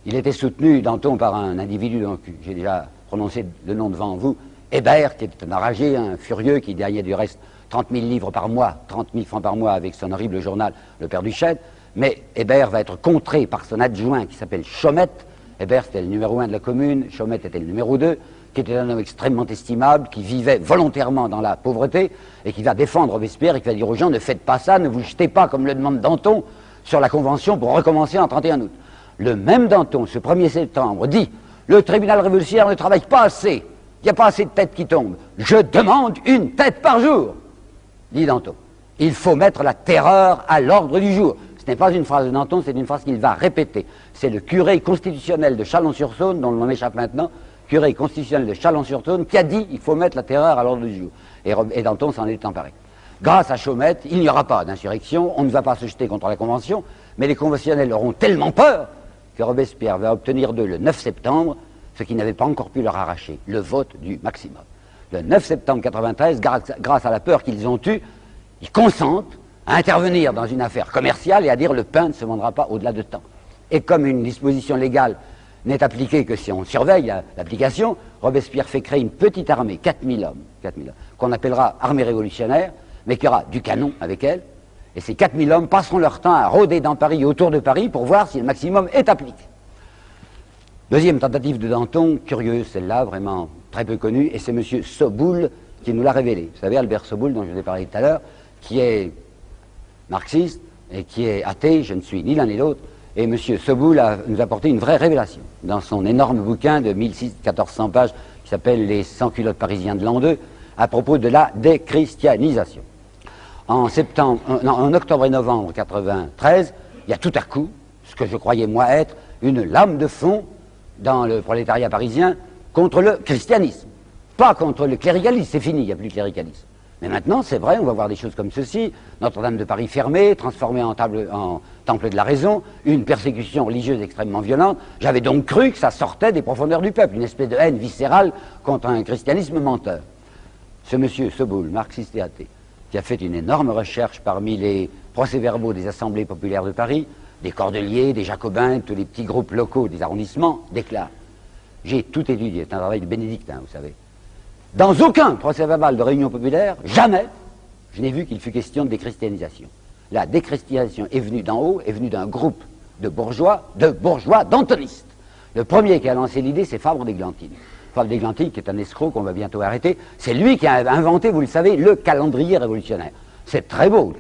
Il était soutenu, Danton, par un individu dont j'ai déjà prononcé le nom devant vous, Hébert, qui était un enragé, un furieux, qui gagnait du reste 30 000 livres par mois, 30 000 francs par mois avec son horrible journal, Le Père Duchesne. Mais Hébert va être contré par son adjoint qui s'appelle Chaumette. Hébert était le numéro 1 de la commune, Chaumette était le numéro 2, qui était un homme extrêmement estimable, qui vivait volontairement dans la pauvreté et qui va défendre Robespierre et qui va dire aux gens ne faites pas ça, ne vous jetez pas, comme le demande Danton, sur la Convention pour recommencer en 31 août. Le même Danton, ce 1er septembre, dit le tribunal révolutionnaire ne travaille pas assez. Il n'y a pas assez de têtes qui tombent. Je demande une tête par jour, dit Danton. Il faut mettre la terreur à l'ordre du jour. Ce n'est pas une phrase de Danton, c'est une phrase qu'il va répéter. C'est le curé constitutionnel de Chalon-sur-Saône, dont le nom m'échappe maintenant, curé constitutionnel de Chalon-sur-Saône, qui a dit il faut mettre la terreur à l'ordre du jour. Et Danton s'en est emparé. Grâce à Chaumette, il n'y aura pas d'insurrection, on ne va pas se jeter contre la Convention, mais les conventionnels auront tellement peur que Robespierre va obtenir d'eux le 9 septembre ce qui n'avait pas encore pu leur arracher, le vote du maximum. Le 9 septembre 93, grâce à la peur qu'ils ont eue, ils consentent à intervenir dans une affaire commerciale et à dire le pain ne se vendra pas au-delà de temps. Et comme une disposition légale n'est appliquée que si on surveille l'application, Robespierre fait créer une petite armée, 4000 hommes, qu'on appellera armée révolutionnaire, mais qui aura du canon avec elle, et ces 4000 hommes passeront leur temps à rôder dans Paris et autour de Paris pour voir si le maximum est appliqué. Deuxième tentative de Danton, curieuse celle-là, vraiment très peu connue, et c'est M. Soboul qui nous l'a révélé. Vous savez, Albert Soboul, dont je vous ai parlé tout à l'heure, qui est marxiste et qui est athée, je ne suis ni l'un ni l'autre, et M. Soboul nous a apporté une vraie révélation dans son énorme bouquin de 1400 pages qui s'appelle « Les sans-culottes parisiens de l'an 2 » à propos de la déchristianisation. En octobre et novembre 93, il y a tout à coup, ce que je croyais moi être, une lame de fond dans le prolétariat parisien contre le christianisme. Pas contre le cléricalisme, c'est fini, il n'y a plus de cléricalisme. Mais maintenant, c'est vrai, on va voir des choses comme ceci, Notre-Dame de Paris fermée, transformée en temple de la raison, une persécution religieuse extrêmement violente. J'avais donc cru que ça sortait des profondeurs du peuple, une espèce de haine viscérale contre un christianisme menteur. Ce monsieur Soboul, marxiste et athée, qui a fait une énorme recherche parmi les procès-verbaux des assemblées populaires de Paris, des Cordeliers, des Jacobins, tous les petits groupes locaux des arrondissements, déclare: j'ai tout étudié, c'est un travail de bénédictin, vous savez. Dans aucun procès-verbal de réunion populaire, jamais, je n'ai vu qu'il fût question de déchristianisation. La déchristianisation est venue d'en haut, est venue d'un groupe de bourgeois, d'antonistes. Le premier qui a lancé l'idée, c'est Fabre d'Églantine. Fabre d'Églantine, qui est un escroc qu'on va bientôt arrêter, c'est lui qui a inventé, vous le savez, le calendrier révolutionnaire. C'est très beau.